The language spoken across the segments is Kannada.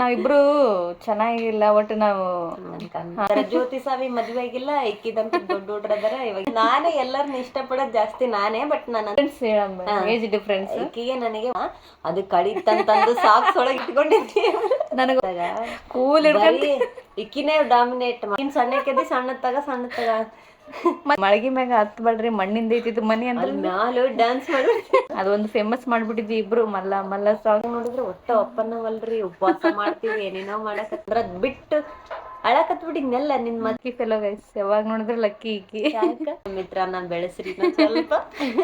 ನಾವಿಬ್ರು ಚೆನ್ನಾಗಿಲ್ಲ ಒಟ್ಟು ನಾವು ಜ್ಯೋತಿ ಸಾವಿ ಮದ್ವೆ ಆಗಿಲ್ಲ ಇಕ್ಕಿದಂತ ದೊಡ್ಡ ಹುಡ್ರದಾರ. ಇವಾಗ ನಾನೇ ಎಲ್ಲರನ್ನ ಇಷ್ಟಪಡೋದ್ ಜಾಸ್ತಿ ನಾನೇ. ಬಟ್ ನಾನು ಏಜ್ ಡಿಫ್ರೆನ್ಸ್ ಇಕ್ಕಿಗೆ ನನಗೆ ಅದು ಕಡಿತಂತಂದು ಸಾಕ್ಸ್ ಒಳಗೆ ಇಟ್ಕೊಂಡಿದ್ದೆ. ನನಗ ಕೂಲ್ ಇಕ್ಕಿನೇ ಡಾಮಿನೇಟ್ ಸಣ್ಣಕ್ಕೆದ್ದಿ ಸಣ್ಣ ತಗ ಮಳಗಿ ಮ್ಯಾಗ ಹತ್ ಬಡ್ರಿ ಮಣ್ಣಿಂದ ಐತಿತ್ತು ಮನಿ ಅಂತ ಮ್ಯಾಲ ಡ್ಯಾನ್ಸ್ ಮಾಡಿ ಅದೊಂದು ಫೇಮಸ್ ಮಾಡ್ಬಿಟ್ಟಿದ್ವಿ ಇಬ್ರು. ಮಲ್ಲ ಸಾಂಗ್ ನೋಡಿದ್ರೆ ಒಟ್ಟ ಒಪ್ಪನವಲ್ರಿ, ಉಪವಾಸ ಮಾಡ್ತೀವಿ ಏನೇನೋ ಮಾಡಕತ್ರ ಅದ್ ಬಿಟ್ಟು ಅಳಕತ್ಬಿಟ್ಟಿದ್ನೆಲ್ಲ. ನಿನ್ ಮಕ್ಕಿ ಫೆಲೋ ಗೈಸ್, ಯಾವಾಗ ನೋಡಿದ್ರೆ ಲಕ್ಕಿ ಇಕ್ಕಿ ಮಿತ್ರ ನಾನ್ ಬೆಳೆಸ್ರಿ ಸ್ವಲ್ಪ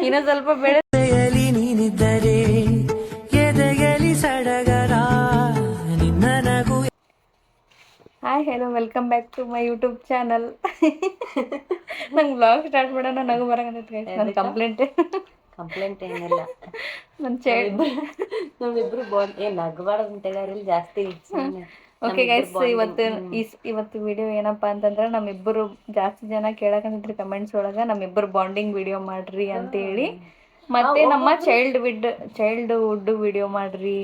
ಇನ್ನೂ ಸ್ವಲ್ಪ ಬೆಳೆಸಲಿ ನೀನಿದ್ದರೆ ಎದೆಯಲಿ ಸಡಗರ ನಿನ್ನ ನಗು. Hi hello, welcome back to my YouTube channel. ನಂಗೆ ಬ್ಲಾಗ್ ಸ್ಟಾರ್ಟ್ ಮಾಡೋಣ ನಗು ಬರಂಗೈತೆ. ನನ್ನ ಕಂಪ್ಲೇಂಟ್ ಏನಿಲ್ಲ. ನಮ್ಮಿಬ್ರು ಬಾಂಡ್ ಏನ್ ನಗಬಾರ್ದಂತ ಜಾಸ್ತಿ. ಓಕೆ ಗೈಸ್, ಇವತ್ತು ವಿಡಿಯೋ ಏನಪ್ಪಾ ಅಂತಂದ್ರೆ, ನಮ್ಮಿಬ್ಬರು ಜಾಸ್ತಿ ಜನ ಕೇಳಕಂತಿದ್ರಿ ಕಮೆಂಟ್ಸ್ ಒಳಗ ನಮ್ಮಿಬ್ಬರು ಬಾಂಡಿಂಗ್ ವಿಡಿಯೋ ಮಾಡ್ರಿ ಅಂತ ಹೇಳಿ. ಮತ್ತೆ ನಮ್ಮ ಚೈಲ್ಡ್ಹುಡ್ ವಿಡಿಯೋ ಮಾಡ್ರಿ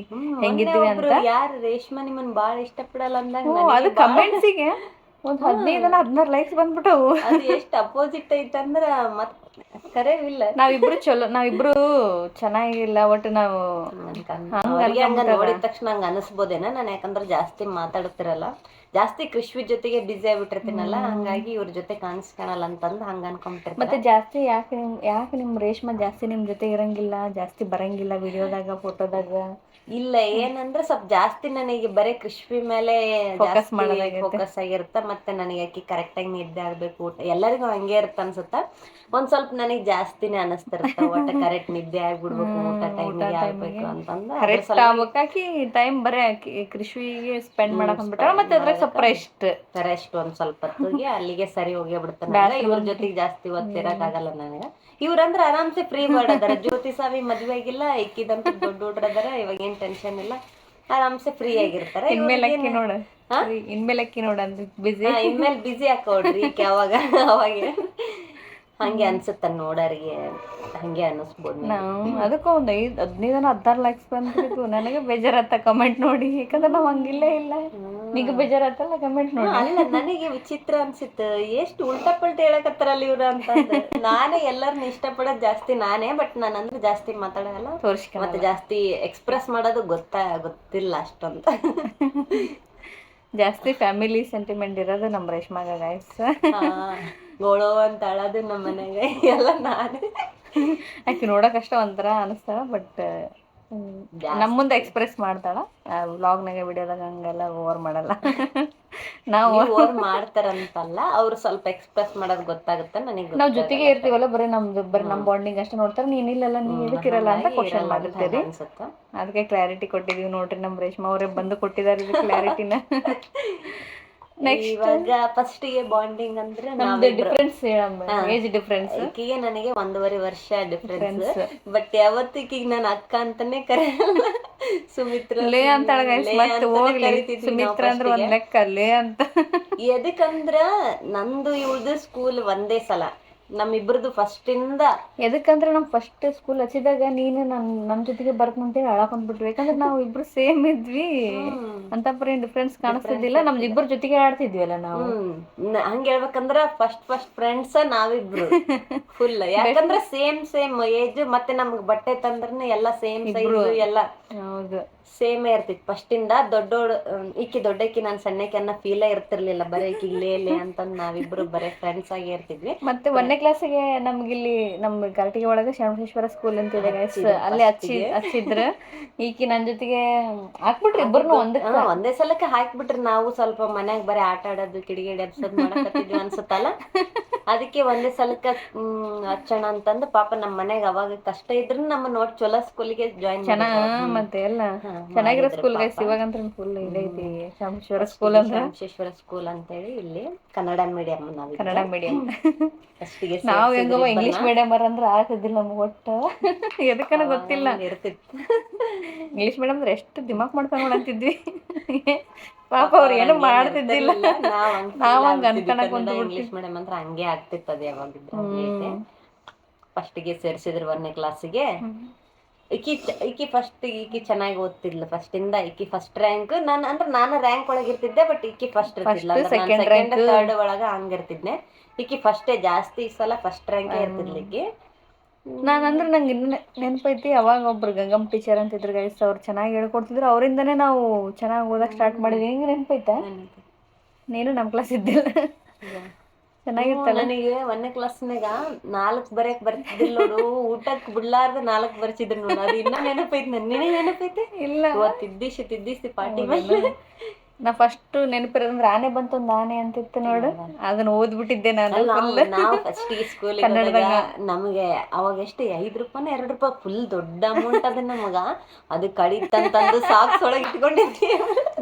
ಹೆಂಗಿದ್ವಿ ಅಂತ. ಯಾರು ರೇಷ್ಮಾ ನಿಮ್ಮನ್ ಬಾಳ ಇಷ್ಟಪಡಲ್ಲ ಅಂದಾಗ ಅದು ಕಮೆಂಟ್ಸಿಗೆ ಒಂದ್ 15-16 ಲೈಕ್ಸ್ ಬಂದ್ಬಿಟ್ಟವು. ಅದು ಎಷ್ಟು ಅಪೋಸಿಟ್ ಐತಂದ್ರ ಮತ್ ಕರೆವಿಲ್ಲ. ನಾವಿಬ್ರು ಚೆನ್ನಾಗಿಲ್ಲ ಒಟ್ಟು ನಾವು ನೋಡಿದ ತಕ್ಷಣ ಹಂಗ ಅನಿಸ್ಬೋದೇನ. ನಾನು ಯಾಕಂದ್ರೆ ಜಾಸ್ತಿ ಮಾತಾಡ್ತಿರಲ್ಲ, ಜಾಸ್ತಿ ಕೃಷ್ವಿ ಜೊತೆಗೆ ಬಿಸಿ ಆಗ್ಬಿಟ್ಟಿರ್ತೀನಲ್ಲ, ಹಂಗಾಗಿ ಇವ್ರ ಜೊತೆ ಕಾಣಿಸ್ಕೊಳಲ್ಲ ಅಂತಂದು ಹಂಗ ಅನ್ಕೊಂಬಿಟ್ಟಿರ್ತಾರೆ. ಮತ್ತೆ ಜಾಸ್ತಿ ಯಾಕೆ ನಿಮ್ ರೇಷ್ಮಾ ಜಾಸ್ತಿ ನಿಮ್ ಜೊತೆ ಇರಂಗಿಲ್ಲ, ಜಾಸ್ತಿ ಬರಂಗಿಲ್ಲ ವಿಡಿಯೋದಾಗ ಫೋಟೋದಾಗ? ಇಲ್ಲ, ಏನಂದ್ರೆ ಸ್ವಲ್ಪ ಜಾಸ್ತಿ ನನಗೆ ಬರೀ ಕೃಷ್ವಿ ಮೇಲೆ ಫೋಕಸ್ ಆಗಿರುತ್ತ. ಮತ್ತೆ ನನಗೆ ಆಕಿ ಕರೆಕ್ಟ್ ಆಗಿ ನಿದ್ದೆ ಆಗ್ಬೇಕು, ಊಟ ಎಲ್ಲರಿಗೂ ಹಂಗೆ ಇರುತ್ತ ಅನ್ಸುತ್ತ. ಒಂದ್ ಸ್ವಲ್ಪ ನನಗೆ ಜಾಸ್ತಿನೇ ಅನಿಸ್ತಿರುತ್ತ, ಒಟ್ಟ ಕರೆಕ್ಟ್ ನಿದ್ದೆ ಆಗ್ಬಿಡ್ಬೇಕು, ಊಟ ಟೈಮಿಗೆ ಆಗ್ಬೇಕು ಅಂತಂದ್ರೆ ಟೈಮ್ ಬರೀ ಕೃಷಿಗೆ ಸ್ಪೆಂಡ್ ಮಾಡಕ್ ಅಂದ್ಬಿಟ್ಟಾರ. ಮತ್ತೆ ಅದ್ರಾಗ ಸ್ವಲ್ಪ ರೆಸ್ಟ್ ಒಂದ್ ಸ್ವಲ್ಪ ಹೊತ್ತಿಗೆ ಅಲ್ಲಿಗೆ ಸರಿ ಹೋಗೇ ಬಿಡ್ತಾನೆ. ಇವ್ರ ಜೊತೆಗೆ ಜಾಸ್ತಿ ಒತ್ತಿರಕ್ಕಾಗಲ್ಲ ನನಗ. ಇವ್ರಂದ್ರ ಆರಾಮ್ಸೆ ಫ್ರೀ ಬರ್ಡ್ ಅದಾರ. ಜ್ಯೋತಿ ಸಾವಿ ಮದ್ವೆ ಆಗಿಲ್ಲ, ಇಕ್ಕಿದಂತ ದೊಡ್ಡ ಹುಡ್ರದಾರ. ಇವಾಗ ಏನ್ ಟೆನ್ಷನ್ ಇಲ್ಲ, ಆರಾಮ್ಸೆ ಫ್ರೀ ಆಗಿರ್ತಾರ. ಇನ್ಮೇಲೆ ಬಿಸಿ ಹಾಕೋಡ್ರಿ ಈಕೆ ಅವಾಗ ಹಂಗೆ ಅನ್ಸುತ್ತ ನೋಡೋರಿಗೆ, ಹಂಗೆ ಅನ್ನಿಸ್ಬೋದು. ಅದಕ್ಕೂ ಒಂದು 15-16 ಲೈಕ್ಸ್ ಬಂದ್ಬಿಟ್ಟು ನನಗೆ ಬೇಜಾರತ್ತ ಕಮೆಂಟ್ ನೋಡಿ. ಯಾಕಂದ್ರೆ ನಾವ್ ಹಂಗಿಲ್ಲೇ ಇಲ್ಲ. ನಿಗ ಬೇಜಾರತ್ತಲ್ಲ ಕಮೆಂಟ್ ನೋಡಿ? ಅಲ್ಲ, ನನಗೆ ವಿಚಿತ್ರ ಅನ್ಸಿತ್ತು, ಎಷ್ಟು ಉಲ್ಟಾ ಪಲ್ಟ ಹೇಳಕತ್ತಾರಲ್ಲ ಇವ್ರ ಅಂತಂದ್ರೆ. ನಾನೇ ಎಲ್ಲರನ್ನ ಇಷ್ಟಪಡೋದ್ ಜಾಸ್ತಿ ನಾನೇ. ಬಟ್ ನಾನು ಅಂದ್ರೆ ಜಾಸ್ತಿ ಮಾತಾಡಲ್ಲ, ಮತ್ತೆ ಜಾಸ್ತಿ ಎಕ್ಸ್ಪ್ರೆಸ್ ಮಾಡೋದು ಗೊತ್ತಿಲ್ಲ ಅಷ್ಟೊಂತ. ಜಾಸ್ತಿ ಫ್ಯಾಮಿಲಿ ಸೆಂಟಿಮೆಂಟ್ ಇರೋದು ನಮ್ ರೇಷ್ಮಾಗ ಗೈಸ್. ಗೋಳೋ ಅಂತ ಅಳೋದು ನಮ್ಮ ಮನೆಗೆ ಎಲ್ಲ ನಾನೇ. ಆಕೆ ನೋಡಕಷ್ಟ ಒಂಥರ ಅನಿಸ್ತಾಳ, ಬಟ್ ನಮ್ಮ ಮುಂದೆ ಎಕ್ಸ್ಪ್ರೆಸ್ ಮಾಡ್ತಾಳ. ವ್ಲಾಗ್ನಾಗ ವಿಡಿಯೋದಾಗ ಹಂಗೆಲ್ಲ ಓವರ್ ಮಾಡಲ್ಲ. ನಾವು ಓವರ್ ಮಾಡ್ತಾರಂತಲ್ಲ, ಅವ್ರು ಸ್ವಲ್ಪ ಎಕ್ಸ್ಪ್ರೆಸ್ ಮಾಡೋದು ಗೊತ್ತಾಗುತ್ತೆ ನನಗೆ. ನಾವು ಜೊತೆಗೆ ಇರ್ತೀವಲ್ಲ, ಬರೀ ನಮ್ ಬಾಂಡಿಂಗ್ ಅಷ್ಟೇ ನೋಡ್ತಾರೆ. ನೀನಿಲ್ಲಲ್ಲ, ನೀ ಎದಕ್ಕಿರಲ್ಲ ಅಂತ ಕ್ವಶನ್ ಮಾಡಿರ್ತೀರಿ. ಅದಕ್ಕೆ ಕ್ಲಾರಿಟಿ ಕೊಟ್ಟಿದೀವಿ ನೋಡ್ರಿ. ನಮ್ ರೇಷ್ಮಾ ಅವರೇ ಬಂದು ಕೊಟ್ಟಿದ್ದಾರೆ ಕ್ಲಾರಿಟಿನ. ನೆಕ್ಸ್ಟ್ ಇವಾಗ ಫಸ್ಟ್ ಗೆ ಬಾಂಡಿಂಗ್ ಅಂದ್ರೆ ಡಿಫ್ರೆನ್ಸ್ ಏಜ್ ಡಿಫ್ರೆನ್ಸ್. ಈಕಿಗೆ ನನಗೆ 1.5 ವರ್ಷ ಡಿಫ್ರೆನ್ಸ್. ಬಟ್ ಯಾವತ್ತಿಗೆ ನಾನು ಅಕ್ಕ ಅಂತಾನೆ ಕರೆಯಲ್ಲ. ಸುಮಿತ್ರ ಲೇ ಅಂತಾಳ ಗೈಸ್. ಮತ್ತೆ ಹೋಗ್ಲಿ, ಸುಮಿತ್ರ ಅಂದ್ರೆ ಒಂದ್ ಲೆಕ್ಕ ಲೇ ಅಂತ. ಎದಕ್ಕಂದ್ರ ನಂದು ಇವ್ಳದು ಸ್ಕೂಲ್ ಒಂದೇ ಸಲ, ನಮ್ಮಿಬ್ರದ್ದು ಫಸ್ಟ್ ಇಂದ. ಎದಕ್ಕಂದ್ರೆ ನಮ್ ಫಸ್ಟ್ ಸ್ಕೂಲ್ ಹಚ್ಚಿದಾಗ ನೀನು ನಮ್ ಜೊತೆಗೆ ಬರ್ತಂತೇಳಿ ಅಳಕೊಂಡ್ಬಿಟ್ವಿ. ಯಾಕಂದ್ರೆ ನಾವು ಇಬ್ರು ಸೇಮ್ ಇದ್ವಿ ಅಂತ ಏನ್ ಡಿಫ್ರೆನ್ಸ್ ಕಾಣಿಸ್ತಿದ್ದಿಲ್ಲ. ನಮ್ದು ಇಬ್ಬರ ಜೊತೆಗೆ ಆಡ್ತಿದ್ವಲ್ಲ ನಾವು. ಹಂಗ ಹೇಳ್ಬೇಕಂದ್ರ ಫಸ್ಟ್ ಫ್ರೆಂಡ್ಸ್ ನಾವಿಬ್ರು ಫುಲ್. ಯಾಕಂದ್ರೆ ಸೇಮ್ ಏಜ್, ಮತ್ತೆ ನಮ್ಗ್ ಬಟ್ಟೆ ತಂದ್ರನು ಎಲ್ಲ ಸೇಮ್ ಸೈಜ್ ಎಲ್ಲ ಸೇಮೇ ಇರ್ತಿತ್ತು ಫಸ್ಟ್ ಇಂದ. ಈಕಿ ದೊಡ್ಡಕ್ಕಿ ನಾನ್ ಸಣ್ಣಕ್ಕಿ ಅನ್ನೋ ಫೀಲೇ ಇರ್ತಿರ್ಲಿಲ್ಲ. ಬರೀ ಈಕಿ ಲೇ ಅಂತಂದ್ ನಾವಿಬ್ರು ಬರೀ ಫ್ರೆಂಡ್ಸ್ ಆಗಿ ಇರ್ತಿದ್ವಿ. ಮತ್ತೆ 1ನೇ ಕ್ಲಾಸಿಗೆ ನಮ್ಗಿಲ್ಲಿ ನಮ್ ಗರಟಿಗೆ ಒಳಗೆ ಶರಣಬಸವೇಶ್ವರ ಸ್ಕೂಲ್ ಅಂತ ಇದೆ ಗೈಸ್. ಅಲ್ಲಿ ಹಚ್ಚಿದ್ರ ಈಕಿ ನನ್ ಜೊತೆಗೆ ಹಾಕ್ಬಿಟ್ರಿ ಇಬ್ಬರನ್ನು ಒಂದೇ ಸಲಕ್ಕೆ ಹಾಕ್ಬಿಟ್ರಿ. ನಾವು ಸ್ವಲ್ಪ ಮನ್ಯಾಗ ಬರೀ ಆಟ ಆಡೋದು, ಕಿಡಿಗೇಡಿ ಎಬ್ಸೋದ್ ಮಾಡಕತ್ತಿದ್ವಿ ಅನ್ಸುತ್ತಲ್ಲ. ಅದಕ್ಕೆ ಒಂದೇ ಸಲಕ್ಕ ಹಚ್ಚೋಣ ಅಂತಂದು. ಪಾಪ ನಮ್ ಮನ್ಯಾಗ ಅವಾಗ ಕಷ್ಟ ಇದ್ರು ನಮ್ಮ ನೋಡ್ ಚಲೋ ಸ್ಕೂಲಿಗೆ ಜಾಯಿನ್ ಮತ್ತೆ ಎಲ್ಲ ಚೆನ್ನಾಗಿರೋ ಸ್ಕೂಲ್ ಗೈಸ್. ಇವಾಗಂತ್ರ ಫುಲ್ ಇದೈತಿ ಶರಣಬಸವೇಶ್ವರ ಸ್ಕೂಲ್ ಅಂತ. ಶರಣಬಸವೇಶ್ವರ ಸ್ಕೂಲ್ ಅಂತೇಳಿ ಇಲ್ಲಿ ಕನ್ನಡ ಮೀಡಿಯಂ. ಕನ್ನಡ ಮೀಡಿಯಂ. ನಾವು ಹೆಂಗವ ಇಂಗ್ಲಿಷ್ ಮೀಡಿಯಂ ಅಂದ್ರೆ ಆಗ್ತಿದ್ದಿಲ್ಲ ನಮ್ಗೆ ಒಟ್ಟು. ಎದಕ್ಕನ ಗೊತ್ತಿಲ್ಲ. ಇಂಗ್ಲಿಷ್ ಮೀಡಿಯಂ ಅಂದ್ರೆ ಎಷ್ಟು ದಿಮಾಕ್ ಮಾಡ್ಕೊಂಡು ನೋಡಂತಿದ್ವಿ. ಪಾಪ ಅವ್ರು ಏನು ಮಾಡ್ತಿದ್ದಿಲ್ಲ, ನಾವ್ ಹಂಗ ಅನ್ಕೊಳಕ್ ಇಂಗ್ಲಿಷ್ ಮೀಡಿಯಂ ಅಂದ್ರೆ ಹಂಗೆ ಆಗ್ತಿತ್ತದ ಯಾವಾಗಿದ್ರು. ಫಸ್ಟ್ ಗೆ ಸೇರ್ಸಿದ್ರು 1ನೇ ಕ್ಲಾಸಿಗೆ. ಈಕಿ ಫಸ್ಟ್ ಈಕಿ ಚೆನ್ನಾಗಿ ಓದ್ತಿದ್ಲು ಫಸ್ಟ್ ಇಂದ. ಈಕಿ ಫಸ್ಟ್ ರ್ಯಾಂಕ್, ನಾನು ರ್ಯಾಂಕ್ ಒಳಗೆ ಇರ್ತಿದ್ದೆ, ಬಟ್ ಈಕಿ ಫಸ್ಟ್ ಇರ್ತಿದ್ಲ. ಸೆಕೆಂಡ್ ಥರ್ಡ್ ಒಳಗ ಹಂಗಿರ್ತಿದ್ನೆ. ಈಕಿ ಫಸ್ಟೇ ಜಾಸ್ತಿ ಸಲ ಫಸ್ಟ್ ರ್ಯಾಂಕ್ ಇರ್ತಿದ್ಲ ಈಕಿ. ನಾನಂದ್ರೆ ನಂಗೆ ಇನ್ನೂ ನೆನಪೈತಿ, ಅವಾಗ ಒಬ್ರು ಗಂಗಮ್ಮ ಟೀಚರ್ ಅಂತಿದ್ರು ಗೈಸ್, ಅವ್ರು ಚೆನ್ನಾಗಿ ಹೇಳ್ಕೊಡ್ತಿದ್ರು. ಅವರಿಂದನೇ ನಾವು ಚೆನ್ನಾಗಿ ಓದಕ್ಕೆ ಸ್ಟಾರ್ಟ್ ಮಾಡಿದ್ವಿ. ಹೆಂಗೆ ನೆನಪೈತಾ? ನೀನು ನಮ್ಮ ಕ್ಲಾಸ್ ಇದ್ದಿಲ್ಲ. ಚೆನ್ನಾಗಿತ್ತಲ್ಲ. ನನಗೆ 1ನೇ ಕ್ಲಾಸ್ನಾಗ 4 ಬರೆಯಕ್ ಬರ್ತಿದ್ದಿಲ್ಲ ನೋಡು, ಊಟಕ್ಕೆ ಬಿಡ್ಲಾರ್ದ 4 ಬರ್ಸಿದ್ರು ನೋಡು. ಅದು ಇನ್ನ ನೆನಪೈತಿ. ನಿನಗೆ ನೆನಪೈತಿ? ಇಲ್ಲ, ತಿದ್ದಿಸಿ ಪಾರ್ಟಿ ಮೇಲೆ ನಾ ಫಸ್ಟ್ ನೆನಪಿರೋದಂದ್ರೆ ಆನೆ ಬಂತು, ಒಂದು ಆನೆ ಅಂತಿತ್ತು ನೋಡು, ಅದನ್ನ ಓದ್ಬಿಟ್ಟಿದ್ದೆ ನಾನು. ನಾವು ಫಸ್ಟ್ ಸ್ಕೂಲ್ ನಮಗೆ ಅವಾಗ ಎಷ್ಟು 5 ರೂಪಾಯಿ 2 ರೂಪಾಯಿ ಫುಲ್ ದೊಡ್ಡ ಅಮೌಂಟ್ ಅದ ನಮಗ. ಅದು ಕಡಿತಂತಂದು ಸಾಕ್ಸ್ ಒಳಗೆ ಇಟ್ಕೊಂಡಿದ್ವಿ.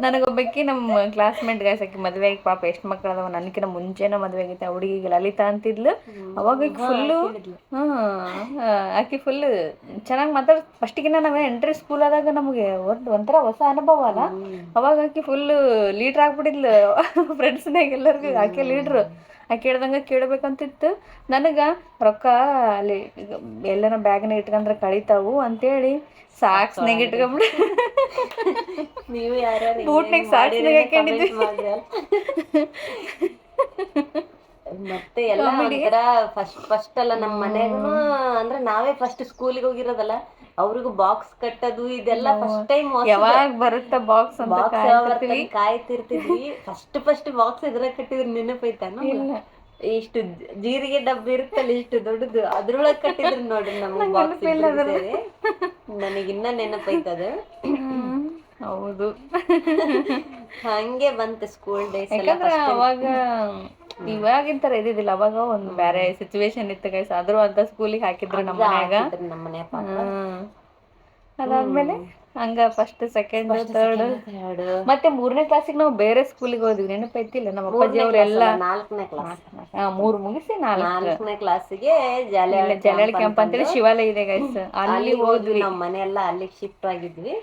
ನನಗೊಬ್ಬಕ್ಕಿ ನಮ್ಮ ಕ್ಲಾಸ್ಮೇಟ್ ಗೈಸ್, ಆಕಿ ಮದುವೆ ಆಗಿ ಪಾಪ ಎಷ್ಟು ಮಕ್ಕಳು ಅದಾವ, ನನಗಿನ ಮುಂಚೆನ ಮದುವೆ ಆಗೈತೆ. ಆ ಹುಡುಗಿಗೆ ಲಲಿತಾ ಅಂತಿದ್ಲು. ಅವಾಗ ಫುಲ್ಲು ಆಕಿ ಫುಲ್ ಚೆನ್ನಾಗಿ ಫಸ್ಟಿಗಿನ ನಾವೇ ಎಂಟ್ರಿ ಸ್ಕೂಲ್ ಆದಾಗ ನಮಗೆ ಒಂಥರ ಹೊಸ ಅನುಭವ ಅಲ್ಲ. ಅವಾಗ ಆಕಿ ಫುಲ್ ಲೀಡ್ರ್ ಆಗ್ಬಿಟ್ಟಿದ್ಲು ಫ್ರೆಂಡ್ಸ್ನಾಗ ಎಲ್ಲರಿಗೂ. ಆಕೆ ಲೀಡ್ರು, ಆಕೆ ಹೇಳ್ದಂಗೆ ಕೇಳಬೇಕಂತಿತ್ತು. ನನಗೆ ರೊಕ್ಕ ಅಲ್ಲಿ ಎಲ್ಲನ ಬ್ಯಾಗ್ನಾಗ ಇಟ್ಕೊಂಡ್ರೆ ಕಳೀತಾವು ಅಂತೇಳಿ ಸಾಕ್ಸ್ನಾಗ ಇಟ್ಕೊಂಡ್ಬಿಡು, ನೀವು ಯಾರು ಬೂಟ್ನಾಗ ಸಾಕ್ಸ್ನಾಗ ಹಾಕೊಂಡಿದ್ವಿ. ಮತ್ತೆ ಎಲ್ಲ ಒಂಥರ ಫಸ್ಟ್ ಅಲ್ಲ ನಮ್ಮ ಮನೆಗೂ, ಅಂದ್ರೆ ನಾವೇ ಫಸ್ಟ್ ಸ್ಕೂಲಿಗೆ ಹೋಗಿರೋದಲ್ಲ, ಅವ್ರಿಗೂ ಬಾಕ್ಸ್ ಕಟ್ಟೋದು ಇದೆಲ್ಲ ಫಸ್ಟ್ ಟೈಮ್. ಯಾವಾಗ ಬರುತ್ತ ಬಾಕ್ಸ್ ಕಾಯ್ತಿರ್ತಿದ್ವಿ. ಫಸ್ಟ್ ಬಾಕ್ಸ್ ಎದ್ರ ಕಟ್ಟಿದ್ರು ನೆನಪೈತಾನು? ಇಷ್ಟು ಜೀರಿಗೆ ಡಬ್ಬಿ ಇರುತ್ತಲ್ಲ ಇಷ್ಟು ದೊಡ್ಡದು, ಅದ್ರೊಳಗೆ ಕಟ್ಟಿದ್ರು ನೋಡ್ರಿ ನಮ್ಗೆ ಬಾಕ್ಸ್. ನನಗಿನ್ನ ನೆನಪೈತದ. ಹೌದು, ಹಂಗೆ ಬಂತು ಸ್ಕೂಲ್ ಡೇಸ್. ಯಾಕಂದ್ರೆ ಅವಾಗ ಇವಾಗಿನ ಥರ ಇದ್ದಿದ್ದಿಲ್ಲ. ಅವಾಗ ಒಂದು ಬೇರೆ ಸಿಚುವೇಶನ್ ಇತ್ತು ಗೈಸ್. ಆದ್ರೂ ಅಂತ ಸ್ಕೂಲಿಗೆ ಹಾಕಿದ್ರು ನಮ್ಮ ಮನ್ಯಾಗ. ಅದಾದ್ಮೇಲೆ ಹಂಗ ಫಸ್ಟ್ ಸೆಕೆಂಡ್ ಥರ್ಡ್ ಮತ್ತೆ 3ನೇ ಕ್ಲಾಸಿಗೆ ನಾವು ಬೇರೆ ಸ್ಕೂಲಿಗೆ ಹೋದ್ವಿ. ನೆನಪೈತಿಲ್ಲ? ನಮ್ಮ ಅಪ್ಪಾಜಿ ಅವರೆಲ್ಲ 4ನೇ ಕ್ಲಾಸ್ 3 ಮುಗಿಸಿ 4ನೇ ಕ್ಲಾಸಿಗೆ ಜಲಯಾಳಿ ಕ್ಯಾಂಪ್ ಅಂತೇಳಿ ಶಿವಾಲಯ ಇದೆ ಗೈಸ್, ಅಲ್ಲಿ ಹೋದ್ವಿ. ನಮ್ಮ ಮನೆಯೆಲ್ಲ ಅಲ್ಲಿಗೆ ಶಿಫ್ಟ್ ಆಗಿದ್ವಿ.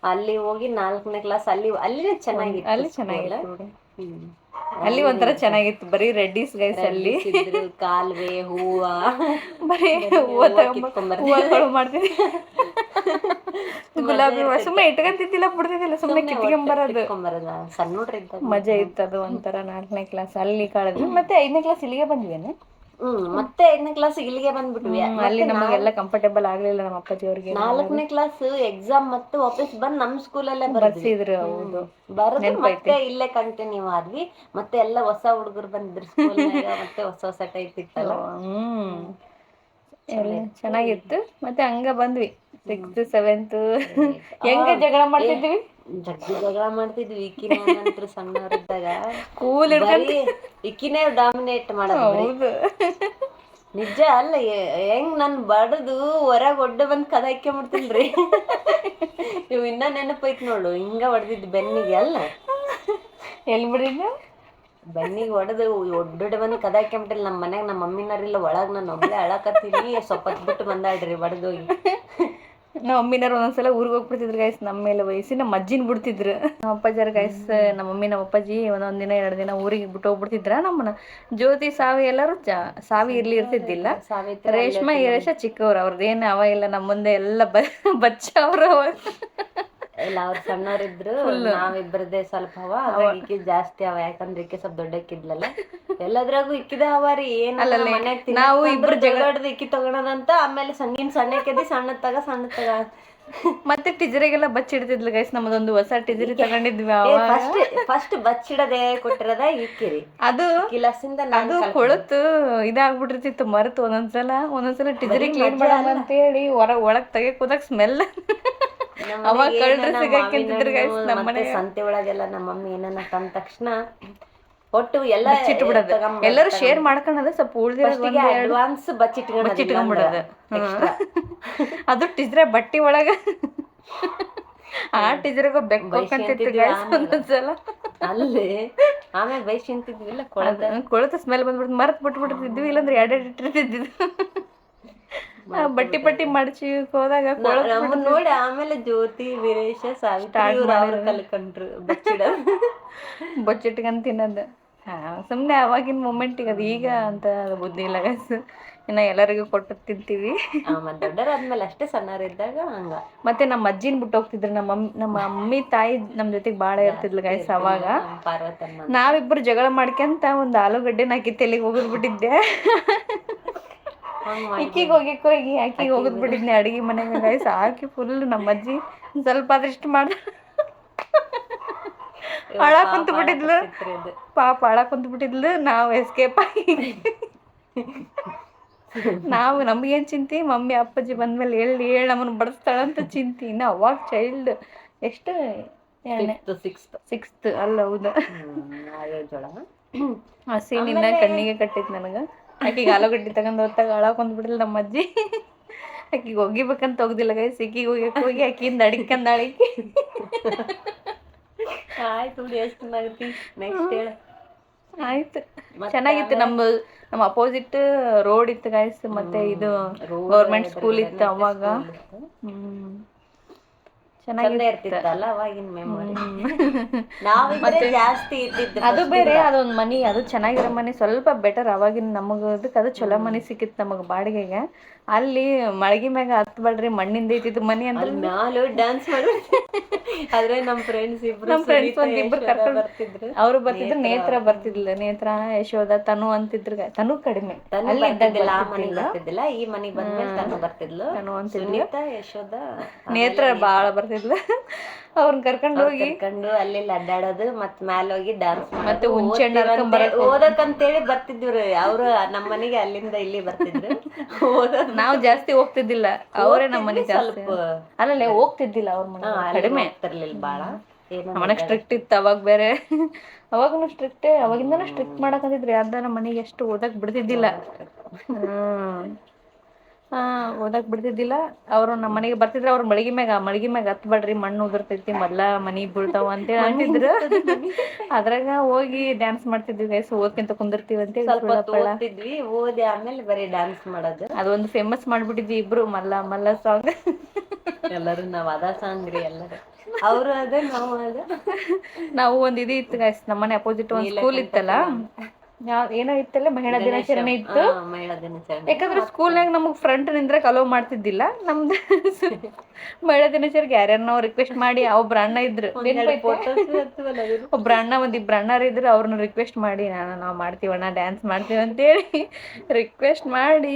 ಅಲ್ಲಿ ಹೋಗಿ 4ನೇ ಕ್ಲಾಸ್ ಅಲ್ಲಿನೇ ಚೆನ್ನಾಗಿತ್ತು. ಅಲ್ಲಿ ಚೆನ್ನಾಗಿತ್ತು, ಅಲ್ಲಿ ಒಂಥರ ಚೆನ್ನಾಗಿತ್ತು. ಬರೀ ರೆಡ್ಡಿಸ್ ಗೈಸ್, ಅಲ್ಲಿ ಕಾಲುವೆ ಹೂವ, ಬರೀ ಹೂವು ಮಾಡ್ತಿದ್ವಿ. ಗುಲಾಬಿ ಹೂವ ಸುಮ್ಮನೆ ಇಟ್ಕೊಂತಿದ್ದಿಲ್ಲ, ಬಿಡ್ತಿದ್ದಿಲ್ಲ, ಸುಮ್ಮನೆ ಕಿತ್ಕೊಂಬರೋದು. ಸಣ್ಣ ನೋಡ್ರಿ ಮಜಾ ಇತ್ತು ಅದು ಒಂಥರ. 4ನೇ ಕ್ಲಾಸ್ ಅಲ್ಲಿ ಕಳೆದ್ವಿ. ಮತ್ತೆ 5ನೇ ಕ್ಲಾಸ್ ಇಲ್ಲಿಗೆ ಬಂದ್ವೇನೆ. ಮತ್ತೆ 5ನೇ ಕ್ಲಾಸ್ ಇಲ್ಲಿಗೆ ಬಂದ್ಬಿಟ್ವಿ. ಅಲ್ಲಿ ನಮಗೆಲ್ಲ ಕಂಫರ್ಟೇಬಲ್ ಆಗ್ಲಿಲ್ಲ ನಮ್ಮ ಅಪ್ಪಾಜಿ ಅವ್ರಿಗೆ. 4ನೇ ಕ್ಲಾಸ್ ಎಕ್ಸಾಮ್ ಮತ್ತೆ ವಾಪಸ್ ಬಂದ್ ನಮ್ ಸ್ಕೂಲಲ್ಲೇ ಬರ್ಸಿದ್ರು. ಹೌದು, ಬರೋದು ಮತ್ತೆ ಇಲ್ಲೇ ಕಂಟಿನ್ಯೂ ಆದ್ವಿ. ಮತ್ತೆ ಎಲ್ಲ ಹೊಸ ಹುಡುಗರು ಬಂದಿದ್ರು ಸ್ಕೂಲ್ನಾಗ, ಮತ್ತೆ ಹೊಸ ಟೈಪ್ ಇತ್ತಲ್ಲ. ಚೆನ್ನಾಗಿತ್ತು. ಮತ್ತೆ ಹಂಗ ಬಂದ್ವಿ 6th 7th. ಹೆಂಗ ಜಗಳ ಮಾಡ್ತಿದ್ವಿ, ಜಗಳ ಮಾಡ್ತಿದ್ವಿ. ಈಕಿನ ನಂತರ ಸಣ್ಣವರಿದ್ದಾಗ ಕೂಲ್ ಈಕಿನೇ ಡಾಮಿನೇಟ್ ಮಾಡೋದು. ನಿಜ ಅಲ್ಲ, ಹೆಂಗ್ ನನ್ ಬಡದು ಹೊರಗ್ ಒಡ್ಡ ಬಂದ್ ಕದ ಹಾಕ್ಕೊಂಬಿಡ್ತಿಲ್ರಿ. ಇವ್ ಇನ್ನ ನೆನಪೈತ್ ನೋಡು, ಹಿಂಗ ಹೊಡೆದಿದ್ದು ಬೆನ್ನಿಗೆ. ಅಲ್ಲ ಎಲ್ಲಿ ಬಿಡಿದ್ನ ಬೆನ್ನಿಗೆ ಹೊಡೆದು ಒಡ್ಡೊಡ್ಡ ಬಂದು ಕದ ಹಾಕ್ಕೊಂಬಿಟ್ಟಿಲ್ಲ. ನಮ್ಮ ಮನ್ಯಾಗ ನಮ್ಮ ಮಮ್ಮಿನಾರಿಲ್ಲ, ಒಳಗ್ ನಾನು ಒಬ್ಳೆ ಅಳಕತ್ತೀನಿ. ಸ್ವಲ್ಪ ಬಿಟ್ಟು ಬಂದಾಳ್ರಿ ಬಡದೋಗಿ. ನಮ್ಮ ಮಮ್ಮಿನಾರು ಒಂದೊಂದ್ಸಲ ಊರಿಗೆ ಹೋಗ್ಬಿಡ್ತಿದ್ರು ಗೈಸ್, ನಮ್ಮ ಮೇಲೆ ವಯಸ್ಸಿ ನಮ್ಮ ಅಜ್ಜಿನ ಬಿಡ್ತಿದ್ರು. ನಮ್ಮ ಅಪ್ಪಾಜಾರ ಗೈಸ್, ನಮ್ಮ ಮಮ್ಮಿ ನಮ್ಮ ಅಪ್ಪಾಜಿ ಒಂದೊಂದ್ ದಿನ 2 ದಿನ ಊರಿಗೆ ಬಿಟ್ಟು ಹೋಗ್ಬಿಡ್ತಿದ್ರ ನಮ್ಮನ್ನ. ಜ್ಯೋತಿ ಸಾವಿ ಎಲ್ಲರೂ ಸಾವಿ ಇರ್ತಿದ್ದಿಲ್ಲ. ರೇಷ್ಮಾ ಈರೇಶ ಚಿಕ್ಕವ್ರು, ಅವ್ರದ್ದೇನು ಅವ ಇಲ್ಲ. ನಮ್ಮ ಮುಂದೆ ಎಲ್ಲ ಬಚ್ಚ ಅವರು. ಇಲ್ಲ, ಅವ್ರು ಸಣ್ಣವ್ರಿದ್ರು, ನಾವಿಬ್ಬರದೇ ಸ್ವಲ್ಪ ಈಕಿ ಜಾಸ್ತಿ ಅವ. ಯಾಕಂದ್ರೆ ಈಕೆ ಸ್ವಲ್ಪ ದೊಡ್ಡಕ್ಕಿದ್ಲಲ್ಲ, ಎಲ್ಲದ್ರಾಗೂ ಇಕ್ಕಿದ ಅವಾರಿ. ನಾವು ಇಬ್ರು ಜಗಳಾಡ್ದು ಇಕ್ಕಿ ತಗೊಳದಂತ. ಆಮೇಲೆ ಸಣ್ಣಕ್ಕೆದಿ ಸಣ್ಣ ತಗ ಮತ್ತೆ ಟಿಜರಿಗೆಲ್ಲ ಬಚ್ಚಿಡ್ತಿದ್ಲು ಗೈಸ್. ನಮ್ಮದೊಂದು ಹೊಸ ಟಿಜರಿ ತಗೊಂಡಿದ್ವಿ. ಫಸ್ಟ್ ಬಚ್ಚಿಡದೆ ಕೊಟ್ಟಿರದ ಇಕ್ಕಿರಿ. ಅದು ಕೊಳತು ಇದಾಗ್ಬಿಟ್ಟಿರ್ತಿತ್ತು, ಮರೆತು. ಒಂದೊಂದ್ಸಲ ಟಿಜರಿ ಕ್ಲೀನ್ ಮಾಡೋಣ ಅಂತೇಳಿ ಒಳಗ್ ತೆಗಿಯಕ್ ಹೋದಾಗ ಸ್ಮೆಲ್. ಅವಾಗ ಕಳ್ರು ಸಿಗಾಕಿಂತಿದ್ರು ಗೈಸ್ ನಮ್ಮ ಮನೆ. ಸಂತೆ ಒಳಗೆಲ್ಲ ನಮ್ಮ ಮಮ್ಮಿ ಏನನ್ನ ತಂದ ತಕ್ಷಣ ಒಟ್ಟು ಎಲ್ಲ ಎಲ್ಲರೂ ಶೇರ್ ಮಾಡ್ಕೊಳ್ಳೋದು. ಸ್ವಲ್ಪ ಉಳಿದಿರೋದು ಅಡ್ವಾನ್ಸ್ ಬಚ್ಚಿಟ್ಕೊಂಡ್ಬಿಡೋದು. ಅದು ಟಿಜ್ರೆ ಬಟ್ಟಿ ಒಳಗ. ಆ ಟಿಜ್ರೆಗ ಬೆಕ್ಕೋಕಂತಿತ್ತು ಗೈಸ್ ಒಂದೊಂದ್ಸಲ. ಅಲ್ಲಿ ಆಮೇಲೆ ಬೈಸಿಂತಿದ್ವಿಲ್ಲ, ಕೊಳತ ಸ್ಮೆಲ್ ಬಂದ್ಬಿಟ್ಟು ಮರ್ತ್ ಬಿಟ್ಬಿಡ್ತಿದ್ವಿ. ಇಲ್ಲಾಂದ್ರೆ ಎರಡೆರಡು ಇಟ್ಟಿರ್ತಿದ್ವಿ. ಬಟ್ಟಿ ಮಡಚಿ ಹೋದಾಗ ನೋಡಿ ಆಮೇಲೆ ಜ್ಯೋತಿ ವೀರೇಶ ಸಾವಿತ್ರಿ ಕಲ್ಕೊಂಡ್ರು ಬಚ್ಚಿಟ್ಕೊಂಡ್ ತಿನ್ನೋದು. ಸುಮ್ಮನೆ ಅವಾಗಿನ ಮೂಮೆಂಟಿಗೆ ಅದು ಈಗ ಅಂತ ಬುದ್ಧಿ ಇಲ್ಲ ಗೈಸ್. ಇನ್ನು ಎಲ್ಲರಿಗೂ ಕೊಟ್ಟು ತಿಂತೀವಿ. ಮತ್ತೆ ದೊಡ್ಡರಾದ್ಮೇಲೆ ಅಷ್ಟೇ ಸಣ್ಣರಿದ್ದಾಗ ಹಂಗ. ಮತ್ತೆ ನಮ್ಮ ಅಜ್ಜಿನ ಬಿಟ್ಟು ಹೋಗ್ತಿದ್ರು. ನಮ್ಮ ಮಮ್ಮಿ ತಾಯಿ ನಮ್ಮ ಜೊತೆಗೆ ಭಾಳ ಇರ್ತಿದ್ಲು ಗೈಸ್ ಅವಾಗ. ಪಾರ್ವತಮ್ಮ ನಾವಿಬ್ಬರು ಜಗಳ ಮಾಡ್ಕೊಂತ ಒಂದು ಆಲೂಗಡ್ಡೆನ ಹಾಕಿ ತಲೆಗೆ ಹೋಗಿದ್ಬಿಟ್ಟಿದ್ದೆ. ಇಕ್ಕಿಗೆ ಹೋಗಿ ಆಕಿಗೆ ಹೋಗಿದ್ಬಿಟ್ಟಿದ್ನೆ ಅಡಿಗೆ ಮನೆಗೆ ಗೈಸ್. ಹಾಕಿ ಫುಲ್ ನಮ್ಮ ಅಜ್ಜಿ ಸ್ವಲ್ಪ ಅದ್ರಿಷ್ಟು ಮಾಡ ಅಳ ಕುಂತು ಬಿಟ್ಟಿದ್ಲು. ಪಾಪ ಅಳ ಕುಂತು ಬಿಟ್ಟಿದ್ಲು. ನಾವು ಎಸ್ಕೇಪ್ ಆಗಿ ನಾವು ನಮಗೇನು ಚಿಂತೆ, ಮಮ್ಮಿ ಅಪ್ಪಾಜಿ ಬಂದ್ಮೇಲೆ ಹೇಳಿ ನಮ್ಮನ್ನು ಬಡಿಸ್ತಾಳಂತ ಚಿಂತೆ. ಇನ್ನು ಅವಾಗ ಚೈಲ್ಡ್ ಎಷ್ಟು ಸಿಕ್ಸ್ತ್ ಅಲ್ಲ ಹೌದು. ಆ ಸೀನ್ ಇನ್ನ ಕಣ್ಣಿಗೆ ಕಟ್ಟಿತ್ತು ನನಗೆ. ಆಕಿಗೆ ಆಲೂಗಡ್ಡೆ ತಗೊಂಡು ಹೊತ್ತಾಗ ಅಳಕೊಂಡ್ ಬಿಡಲ್ ನಮ್ಮ ಅಜ್ಜಿ. ಆಕಿಗೆ ಒಗಿಬೇಕಂತ ಹೋಗ್ದಿಲ್ಲ ಗೈಸ್. ಸಿಕ್ಕಿಗೆ ಹೋಗಿ ಆಕಿಯಿಂದ ಅಡಿಕಂದ ಅಡಿಕೆ. ಆಯ್ತು ಎಷ್ಟು ನೆಕ್ಸ್ಟ್ ಹೇಳ. ಆಯ್ತು ಚೆನ್ನಾಗಿತ್ತು. ನಮ್ಮ ಅಪೋಸಿಟ್ ರೋಡ್ ಇತ್ತು ಗೈಸ್. ಮತ್ತೆ ಇದು ಗೌರ್ಮೆಂಟ್ ಸ್ಕೂಲ್ ಇತ್ತು ಅವಾಗ. ಚೆನ್ನಾಗಿರ್ತಿತ್ತಲ್ಲ ಅವಾಗಿನ ಮೆಮೊರಿ. ನಾವಿದ್ರೆ ಜಾಸ್ತಿ ಇದ್ದಿದ್ದು ಅದು ಬೇರೆ. ಅದೊಂದು ಮನಿ, ಅದು ಚೆನ್ನಾಗಿರೋ ಮನೆ, ಸ್ವಲ್ಪ ಬೆಟರ್ ಅವಾಗಿನ ನಮಗೆ. ಅದಕ್ಕೆ ಅದು ಚಲೋ ಮನೆ ಸಿಕ್ಕಿತ್ತು ನಮಗೆ ಬಾಡಿಗೆಗೆ. ಅಲ್ಲಿ ಮಳಗಿ ಮ್ಯಾಗ ಹತ್ಬೇಡ್ರಿ ಮಣ್ಣಿಂದ ಐತಿದ್ದು ಮನಿ ಅಂತ ಮ್ಯಾಲ ಡ್ಯಾನ್ಸ್ ಮಾಡಿ. ಆದ್ರೆ ನಮ್ಮ ಫ್ರೆಂಡ್ಸ್ ಒಂದಿಬ್ರು ಕರ್ಕೊಂಡು ಬರ್ತಿದ್ರು. ಅವ್ರು ಬರ್ತಿದ್ರು. ನೇತ್ರ ಬರ್ತಿದ್ಲು. ನೇತ್ರ, ಯಶೋಧ, ತನು ಅಂತಿದ್ರು. ತನು ಕಡಿಮೆ ಬರ್ತಿದ್ದಿಲ್ಲ. ಈ ಮನೆಗೆ ಬಂದ್ಮೇಲೆ ತನು ಬರ್ತಿದ್ಲು. ಸುನೀತಾ, ಯಶೋಧ, ನೇತ್ರ ಬಾಳ ಬರ್ತಿದ್ಲು. ಅವ್ರನ್ನ ಕರ್ಕೊಂಡು ಹೋಗಿ ಅಲ್ಲೆಲ್ಲ ಅಡ್ಡಾಡೋದು. ಮತ್ ಮ್ಯಾಲ ಹೋಗಿ ಡ್ಯಾನ್ಸ್ ಮತ್ತೆ ಹುಂಚೆಣ್ಣ ಓದಕ್ಕಂತೇಳಿ ಬರ್ತಿದ್ರು. ಅವ್ರು ನಮ್ಮ ಮನೆಗೆ ಅಲ್ಲಿಂದ ಇಲ್ಲಿ ಬರ್ತಿದ್ರು. ನಾವು ಜಾಸ್ತಿ ಹೋಗ್ತಿದ್ದಿಲ್ಲ. ಅವರೇ ನಮ್ಮ ಮನೆ ಜಾಸ್ತಿ. ಅಲ್ಲೇ ಹೋಗ್ತಿದ್ದಿಲ್ಲ ಅವ್ರ ಮನೆ. ಕಡಿಮೆ ಇರ್ಲಿಲ್ಲ ಬಾಳ. ಮನೆಗೆ ಸ್ಟ್ರಿಕ್ಟ್ ಇತ್ತು ಅವಾಗ ಬೇರೆ. ಅವಾಗೂ ಸ್ಟ್ರಿಕ್ಟೇ. ಅವಾಗಿಂದನೂ ಸ್ಟ್ರಿಕ್ಟ್ ಮಾಡಕಂತಿದ್ರಿ. ಯಾರ್ದಾರ ಮನೆಗೆ ಎಷ್ಟು ಓದಕ್ ಬಿಡ್ತಿದ್ದಿಲ್ಲ. ಓದಕ್ ಬಿಡ್ತಿದ್ದಿಲ್ಲ. ಅವ್ರು ನಮ್ಮ ಮನೆಗೆ ಬರ್ತಿದ್ರು. ಅವ್ರ ಮಳಗಿ ಮ್ಯಾಗ ಹತ್ಬೇಡ್ರಿ ಮಣ್ಣು ಉದುರ್ತೈತಿ, ಮೊದ್ಲ ಮನಿ ಬೀಳ್ತಾವ ಅಂತೇಳಿ ಅಂತಿದ್ರು. ಅದ್ರಾಗ ಹೋಗಿ ಡ್ಯಾನ್ಸ್ ಮಾಡ್ತಿದ್ವಿ ಗೈಸ್. ಓದ್ಕಿಂತ ಕುಂದಿರ್ತೀವಿ ಅಂತೇಳಿ ಓದಿ ಆಮೇಲೆ ಬರೀ ಡ್ಯಾನ್ಸ್ ಮಾಡೋದು. ಅದೊಂದು ಫೇಮಸ್ ಮಾಡ್ಬಿಟ್ಟಿದ್ವಿ ಇಬ್ರು. ಮಲ್ಲ ಸಾಂಗ್. ಎಲ್ಲರೂ ನಾವ್ ಅದ ಸಾಂಗ್ ರೀ ಎಲ್ಲರೂ. ಅವರು ಅದ ನಾವು ಅದ. ನಾವು ಒಂದ್ ಇದು ಇತ್ತು ಗೈಸ್ ನಮ್ಮನೆ ಅಪೋಸಿಟ್ ಒಂದ್ ಸ್ಕೂಲ್ ಇತ್ತಲ್ಲ. ಏನೋ ಇತ್ತಲ್ಲ, ಮಹಿಳಾ ದಿನಾಚರಣೆ ಇತ್ತು. ಯಾಕಂದ್ರೆ ಸ್ಕೂಲ್ನಾಗ ನಮಗ್ ಫ್ರಂಟ್ ನಿಂದ್ರೆ ಅಲೋ ಮಾಡ್ತಿದ್ದಿಲ್ಲ. ನಮ್ದು ಮಹಿಳಾ ದಿನಾಚರಣೆಗೆ ಯಾರ್ಯಾರ ನಾವು ರಿಕ್ವೆಸ್ಟ್ ಮಾಡಿ, ಒಬ್ರು ಅಣ್ಣ ಇದ್ರು, ಒಬ್ರು ಅಣ್ಣ ಒಂದಿಬ್ರು ಅಣ್ಣಾರ ಇದ್ರು. ಅವ್ರನ್ನ ರಿಕ್ವೆಸ್ಟ್ ಮಾಡಿ ನಾವು ಮಾಡ್ತೀವಣ್ಣ ಡ್ಯಾನ್ಸ್ ಮಾಡ್ತೀವಿ ಅಂತೇಳಿ ರಿಕ್ವೆಸ್ಟ್ ಮಾಡಿ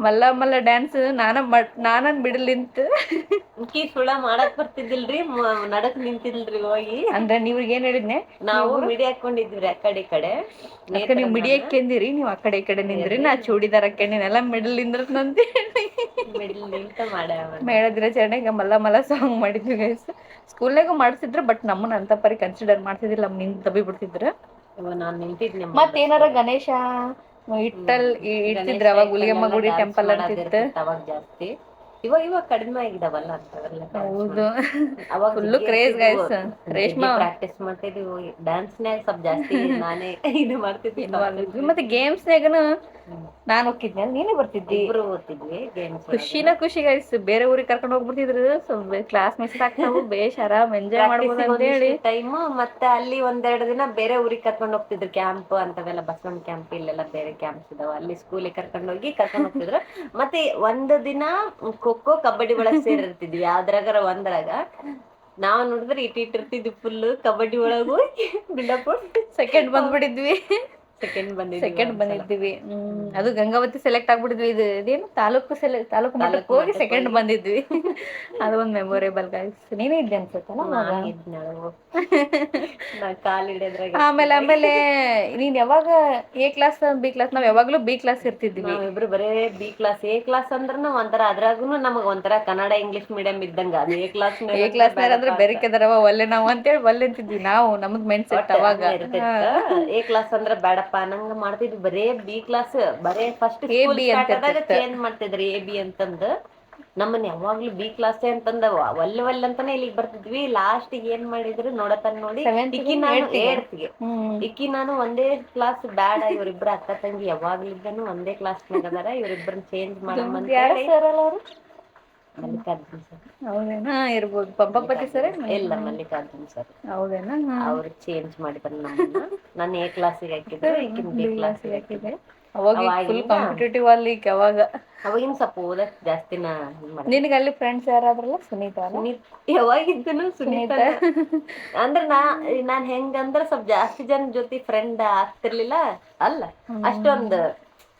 ಮಲ್ಲ ಡ್ಯಾನ್ಸ್ ನಾನನ್ ಬಿಡಲಿಂತ ಸುಳ ಮಾಡಕ್ ಬರ್ತಿದ್ದಿಲ್ರಿ. ನಡಕ್ ನಿಂತಿಲ್ರಿ ಹೋಗಿ. ಅಂದ್ರೆ ನೀವ್ರಿಗೆ ಏನ್ ಹೇಳಿದ್ನೆ, ನಾವು ಮಿಡಿ ಹಾಕೊಂಡಿದ್ವಿ ಆ ಕಡೆ ಈ ಕಡೆ. ನೀವು ಮಿಡಿ ಹಾಕ್ಯಂದಿರಿ, ನೀವು ಆ ಕಡೆ ಈ ಕಡೆ ನಿಂದ್ರಿ, ನಾ ಚೂಡಿದಾರ್ ಹಾಕ್ಯಂಡಿನೆಲ್ಲ ಮಿಡಲ್ ನಿಂದ್ರಂತ ಮಹಿಳಾ ದಿನಾಚರಣೆಗೆ ಮಲ್ಲ ಸಾಂಗ್ ಮಾಡಿದ್ವಿ ಗೈಸ್. ಸ್ಕೂಲ್ನಾಗೂ ಮಾಡ್ತಿದ್ರು. ಬಟ್ ನಮ್ಮನ್ನ ಅಂತ ಪರಿ ಕನ್ಸಿಡರ್ ಮಾಡ್ತಿದ್ದಿಲ್ಲ. ನಮ್ ನಿಂತ್ ತಬ್ಬಿ ಬಿಡ್ತಿದ್ರು. ಮತ್ತೇನಾರ ಗಣೇಶ ಇಡ್ತಿದ್ರ ಅವಾಗ. ಹುಲಿಗೆಮ್ಮ ಗುಡಿ ಟೆಂಪಲ್ ಅಂತಿತ್ತು ಅವಾಗ ಜಾಸ್ತಿ. ಇವಾಗ ಕಡಿಮೆ ಆಗಿದಾವಲ್ಲ ಅಂತವೆಲ್ಲ. ಹೌದು, full craze guys. Reshma practice ಮಾಡ್ತಿದ್ವಿ. ಡ್ಯಾನ್ಸ್ನಾಗ ಸ್ವಲ್ಪ ಜಾಸ್ತಿ ನಾನೇ ಇದು ಮಾಡ್ತಿದ್ವಿ. ಮತ್ತೆ ಗೇಮ್ಸ್ನಾಗನು ನಾನು ಹೋಗಿದ್ನೆ, ನೀನೇ ಬರ್ತಿದ್ದಿ. ಇಬ್ರು ಓದ್ತಿದ್ವಿ ಗೇಮ್ಸ್. ಖುಷಿ ಗೈಸ್. ಬೇರೆ ಊರಿಗೆ ಕರ್ಕೊಂಡು ಹೋಗ್ಬಿಡ್ತಿದ್ರು. ಕ್ಲಾಸ್ ಮಿಸ್ ಆಗ್ತಾವು, ಬೇಷ್ ಆರಾಮ್ ಎಂಜಾಯ್ ಮಾಡ್ಬೋದು ಅಂತ ಹೇಳಿ ಟೈಮ್. ಮತ್ತೆ ಅಲ್ಲಿ ಒಂದೆರಡು ದಿನ ಬೇರೆ ಊರಿಗೆ ಕರ್ಕೊಂಡು ಹೋಗ್ತಿದ್ರು. ಕ್ಯಾಂಪ್ ಅಂತವೆಲ್ಲ, ಬಸವಣ್ಣ ಕ್ಯಾಂಪ್, ಇಲ್ಲೆಲ್ಲ ಬೇರೆ ಕ್ಯಾಂಪ್ಸ್ ಇದಾವ. ಅಲ್ಲಿ ಸ್ಕೂಲಿಗೆ ಕರ್ಕೊಂಡು ಹೋಗ್ತಿದ್ರು. ಮತ್ತೆ ಒಂದು ದಿನ ಖೋ ಕಬಡ್ಡಿ ಒಳಗ್ ಸೇರಿರ್ತಿದ್ವಿ. ಯಾವ್ದ್ರಾಗಾರ ಒಂದ್ರಾಗ ನಾವ್ ನೋಡಿದ್ರೆ ಇಟ್ಟಿರ್ತಿದ್ವಿ ಫುಲ್. ಕಬಡ್ಡಿ ಒಳಗು ಸೆಕೆಂಡ್ ಬಂದ್ಬಿಟ್ಟಿದ್ವಿ. ಸೆಕೆಂಡ್ ಬಂದಿದ್ವಿ. ಅದು ಗಂಗಾವತಿ ಸೆಲೆಕ್ಟ್ ಆಗ್ಬಿಟ್ಟಿದ್ವಿ. ಇದೇನು ತಾಲೂಕು ಮಟ್ಟಕ್ಕೆ ಹೋಗಿ ಸೆಕೆಂಡ್ ಬಂದಿದ್ವಿ. ಅದು ಒಂದು ಮೆಮೊರೇಬಲ್ ಗೈಸ್. ನೀನೇ ಇದ್ದೆ ಅನ್ಸುತ್ತಲ್ಲ. ಆಮೇಲೆ ನೀನ್ ಯಾವಾಗ ಎ ಕ್ಲಾಸ್ ಬಿ ಕ್ಲಾಸ್? ನಾವ್ ಯಾವಾಗ್ಲೂ ಬಿ ಕ್ಲಾಸ್ ಇರ್ತಿದ್ವಿ. ನಾವಿಬ್ರು ಬರೇ ಬಿ ಕ್ಲಾಸ್. ಎ ಕ್ಲಾಸ್ ಅಂದ್ರೂ ಒಂಥರ, ಅದ್ರಾಗೂನು ನಮಗ್ ಒಂಥರ ಕನ್ನಡ ಇಂಗ್ಲಿಷ್ ಮೀಡಿಯಂ ಇದ್ದಂಗ. ಅದು ಎ ಕ್ಲಾಸ್ ಅಂದ್ರೆ ಬೆರಿಕೆದಾರವ ಒಲ್ಲೆ ನಾವು ಅಂತೇಳಿ ಒಲ್ಲೆ ಅಂತಿದ್ವಿ ನಾವು. ನಮ್ದ್ ಮೈಂಡ್ ಸೆಟ್ ಅವಾಗ. ಎ ಕ್ಲಾಸ್ ಅಂದ್ರೆ ಬೇಡಪ್ಪ ನಂಗ ಮಾಡ್ತಿದ್ವಿ. ಬರೇ ಬಿ ಕ್ಲಾಸ್. ಬರೇ ಫಸ್ಟ್ ಚೇಂಜ್ ಮಾಡ್ತಿದ್ರಿ ಎ ಬಿ ಅಂತಂದು. ನಮ್ಮನ್ನ ಯಾವಾಗ್ಲೂ ಬಿ ಕ್ಲಾಸ್ ಅಂತಂದ ಒಲ್ಲೆ ಅಂತಾನೆ ಇಲ್ಲಿಗೆ ಬರ್ತಿದ್ವಿ. ಲಾಸ್ಟ್ ಏನ್ ಮಾಡಿದ್ರು ನೋಡತನ ನೋಡಿ ಇಕ್ಕಿ ನಾನು ಒಂದೇ ಕ್ಲಾಸ್ ಬೇಡ. ಇವ್ರಿಬ್ರು ಅಕ್ಕ ತಂಗಿ ಯಾವಾಗ್ಲಿದ್ದಾನು ಒಂದೇ ಕ್ಲಾಸ್ ನಾಗ ಅದಾರ. ಇವ್ರಿಬ್ರನ್ನ ಚೇಂಜ್ ಮಾಡಮ್ಮಂತ ಮಲ್ಲಿಕಾರ್ಜುನ್ ಸರ್. ಹೌದೇನಾ ಇರ್ಬೋದು. ಪಂಪಾಪತಿ ಸರ್ ಇಲ್ಲ, ಮಲ್ಲಿಕಾರ್ಜುನ್ ಸರ್. ಹೌದೇನಾ. ಅವ್ರು ಚೇಂಜ್ ಮಾಡಿದ್ರು ನಮ್ಮನ್ನ. ನಾನು A ಕ್ಲಾಸಿಗೆ ಹಾಕಿದ್ರು, ಈಗಿನ B ಕ್ಲಾಸಿಗೆ ಹಾಕಿದ್ರು. ಅವಾಗ ಫುಲ್ ಕಾಂಪಿಟೇಟಿವ್ ಅಲ್ಲಿ ಅವಾಗ. ಅವಾಗಿನ ಸ್ವಲ್ಪ ಓದಕ್ ಜಾಸ್ತಿನ. ನಿನಗೆ ಅಲ್ಲಿ ಫ್ರೆಂಡ್ಸ್ ಯಾರಾದ್ರಲ್ಲ? ಸುನೀತಾ ಯಾವಾಗಿದ್ದನು ಸುನೀತಾ. ಅಂದ್ರೆ ನಾನ್ ಹೆಂಗಂದ್ರ ಸ್ವಲ್ಪ ಜಾಸ್ತಿ ಜನ ಜೊತೆ ಫ್ರೆಂಡ್ ಆಗ್ತಿರ್ಲಿಲ್ಲ ಅಲ್ಲ, ಅಷ್ಟೊಂದು.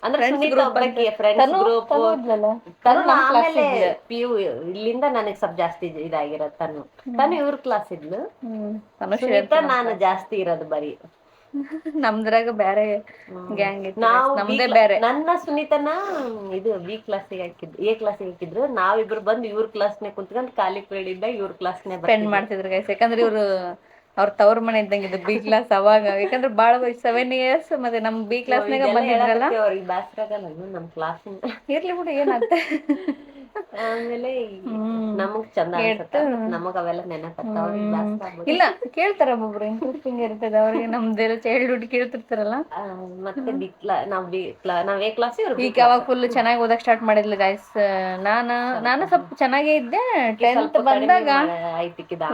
ಅಂದ್ರೆ ಸುನೀತಾ ಒಬ್ಬಾಕಿ ಫ್ರೆಂಡ್ಸ್ ಗ್ರೂಪ್. ಆಮೇಲೆ PU ಇಲ್ಲಿಂದ ನನಗ್ ಸ್ವಲ್ಪ ಜಾಸ್ತಿ ಇದಾಗಿರೋದು. ತನು ಇವ್ರ ಕ್ಲಾಸ್ ಇದ್ಲು. ಸುನೀತಾ ನಾನು ಜಾಸ್ತಿ ಇರೋದು ಬರೀ. ನಮ್ದ್ರಾಗ ಬೇರೆ ಗ್ಯಾಂಗ್ ಇತ್ತು, ನಮ್ದೇ ಬೇರೆ. ನನ್ನ ಸುನೀತನ ಇದು B ಕ್ಲಾಸಿಗೆ ಹಾಕಿದ್ರು, A ಕ್ಲಾಸಿಗೆ ಹಾಕಿದ್ರು. ನಾವಿಬ್ರು ಬಂದು ಇವ್ರ ಕ್ಲಾಸ್ನೇ ಕುಂತ್ಕೊಂಡು ಖಾಲಿ ಪೀರಿಯಡ್ ಇದ್ದಾಗ ಇವ್ರ ಕ್ಲಾಸ್ನೇ ಸ್ಪೆಂಡ್ ಮಾಡ್ತಿದ್ರು ಗೈಸ್. ಯಾಕಂದ್ರೆ ಇವ್ರು ಅವ್ರ ತವ್ರ ಮನೆ ಇದ್ದಂಗಿದ್ದು B ಕ್ಲಾಸ್ ಅವಾಗ. ಯಾಕಂದ್ರೆ ಬಾಳ 7 years ಮತ್ತೆ ನಮ್ B ಕ್ಲಾಸ್ನಾಗ ಬಂದಿದ್ರಲ್ಲ. ಅವ್ರಿಗೆ ಬ್ಯಾಸ್ರಾಗಲ್ಲ ನಮ್ ಕ್ಲಾಸ್ ಇರ್ಲಿ ಬಿಡು, ಏನಾಗ್ತ. ಆಮೇಲೆ ನಮಗ್ ಚಂದ ಅನ್ಸುತ್ತ, ನಮಗ್ ಅವೆಲ್ಲ ನೆನಪತ್ತಾವ. ಇಲ್ಲ ಕೇಳ್ತಾರ ಒಬ್ಬೊಬ್ರು, ಇಂಟ್ರೆಸ್ಟಿಂಗ್ ಇರ್ತದೆ ಅವ್ರಿಗೆ. ನಮ್ದೆಲ್ಲ ಚೈಲ್ಡ್ಹುಡ್ ಕೇಳ್ತಿರ್ತಾರಲ್ಲ. ಮತ್ತೆ ನಾವ್ A ಕ್ಲಾಸ್ ಈಗ ಅವಾಗ ಫುಲ್ ಚೆನ್ನಾಗಿ ಓದಕ್ ಸ್ಟಾರ್ಟ್ ಮಾಡಿದ್ಲು ಗೈಸ್. ನಾನು ಸ್ವಲ್ಪ ಚೆನ್ನಾಗೇ ಇದ್ದೆ. 10th ಬಂದಾಗ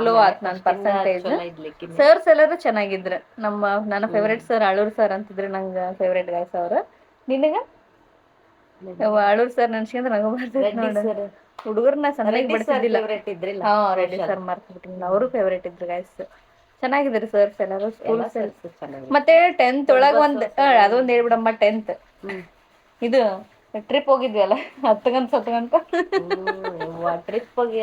ಲೋ ಆತ್ ನನ್ ಪರ್ಸೆಂಟೇಜ್. ಸರ್ಸ್ ಎಲ್ಲರೂ ಚೆನ್ನಾಗಿದ್ರು. ನನ್ನ ಫೇವ್ರೇಟ್ ಸರ್ ಅಳೂರ್ ಸರ್ ಅಂತಿದ್ರು, ನಂಗೆ ಫೇವ್ರೇಟ್ ಗೈಸ್ ಅವ್ರು. ನಿನಗ ಅಳೂರ್ ಸರ್ ನೆನ್ಸ್ಕೊಂಡ್ರೆ ನಗು ಬರ್ತೈತೆ ನೋಡು. ಹುಡುಗರ್ನ ಸಣ್ಣಗೆ ಬಿಡ್ತಿದ್ದಿಲ್ಲ. ರೆಡ್ಡಿ ಸರ್ ಮರ್ತ್ಬಿಟ್ಟಿಲ್ಲ, ಅವರು ಫೇವ್ರೇಟ್ ಇದ್ರು ಗೈಸ್. ಚೆನ್ನಾಗಿದ್ರು ಸರ್ಸ್ ಎಲ್ಲರೂ, ಸ್ಕೂಲ್ ಸರ್ಸ್. ಮತ್ತೆ 10th ಒಳಗ ಅದೊಂದ್ ಹೇಳ್ಬಿಡಮ್ಮ. 10th ಇದು ಟ್ರಿಪ್ ಹೋಗಿದ್ವಿ ಅಲ್ಲ, ಹತ್ತಗಂತ ಟ್ರಿಪ್ ಹೋಗಿ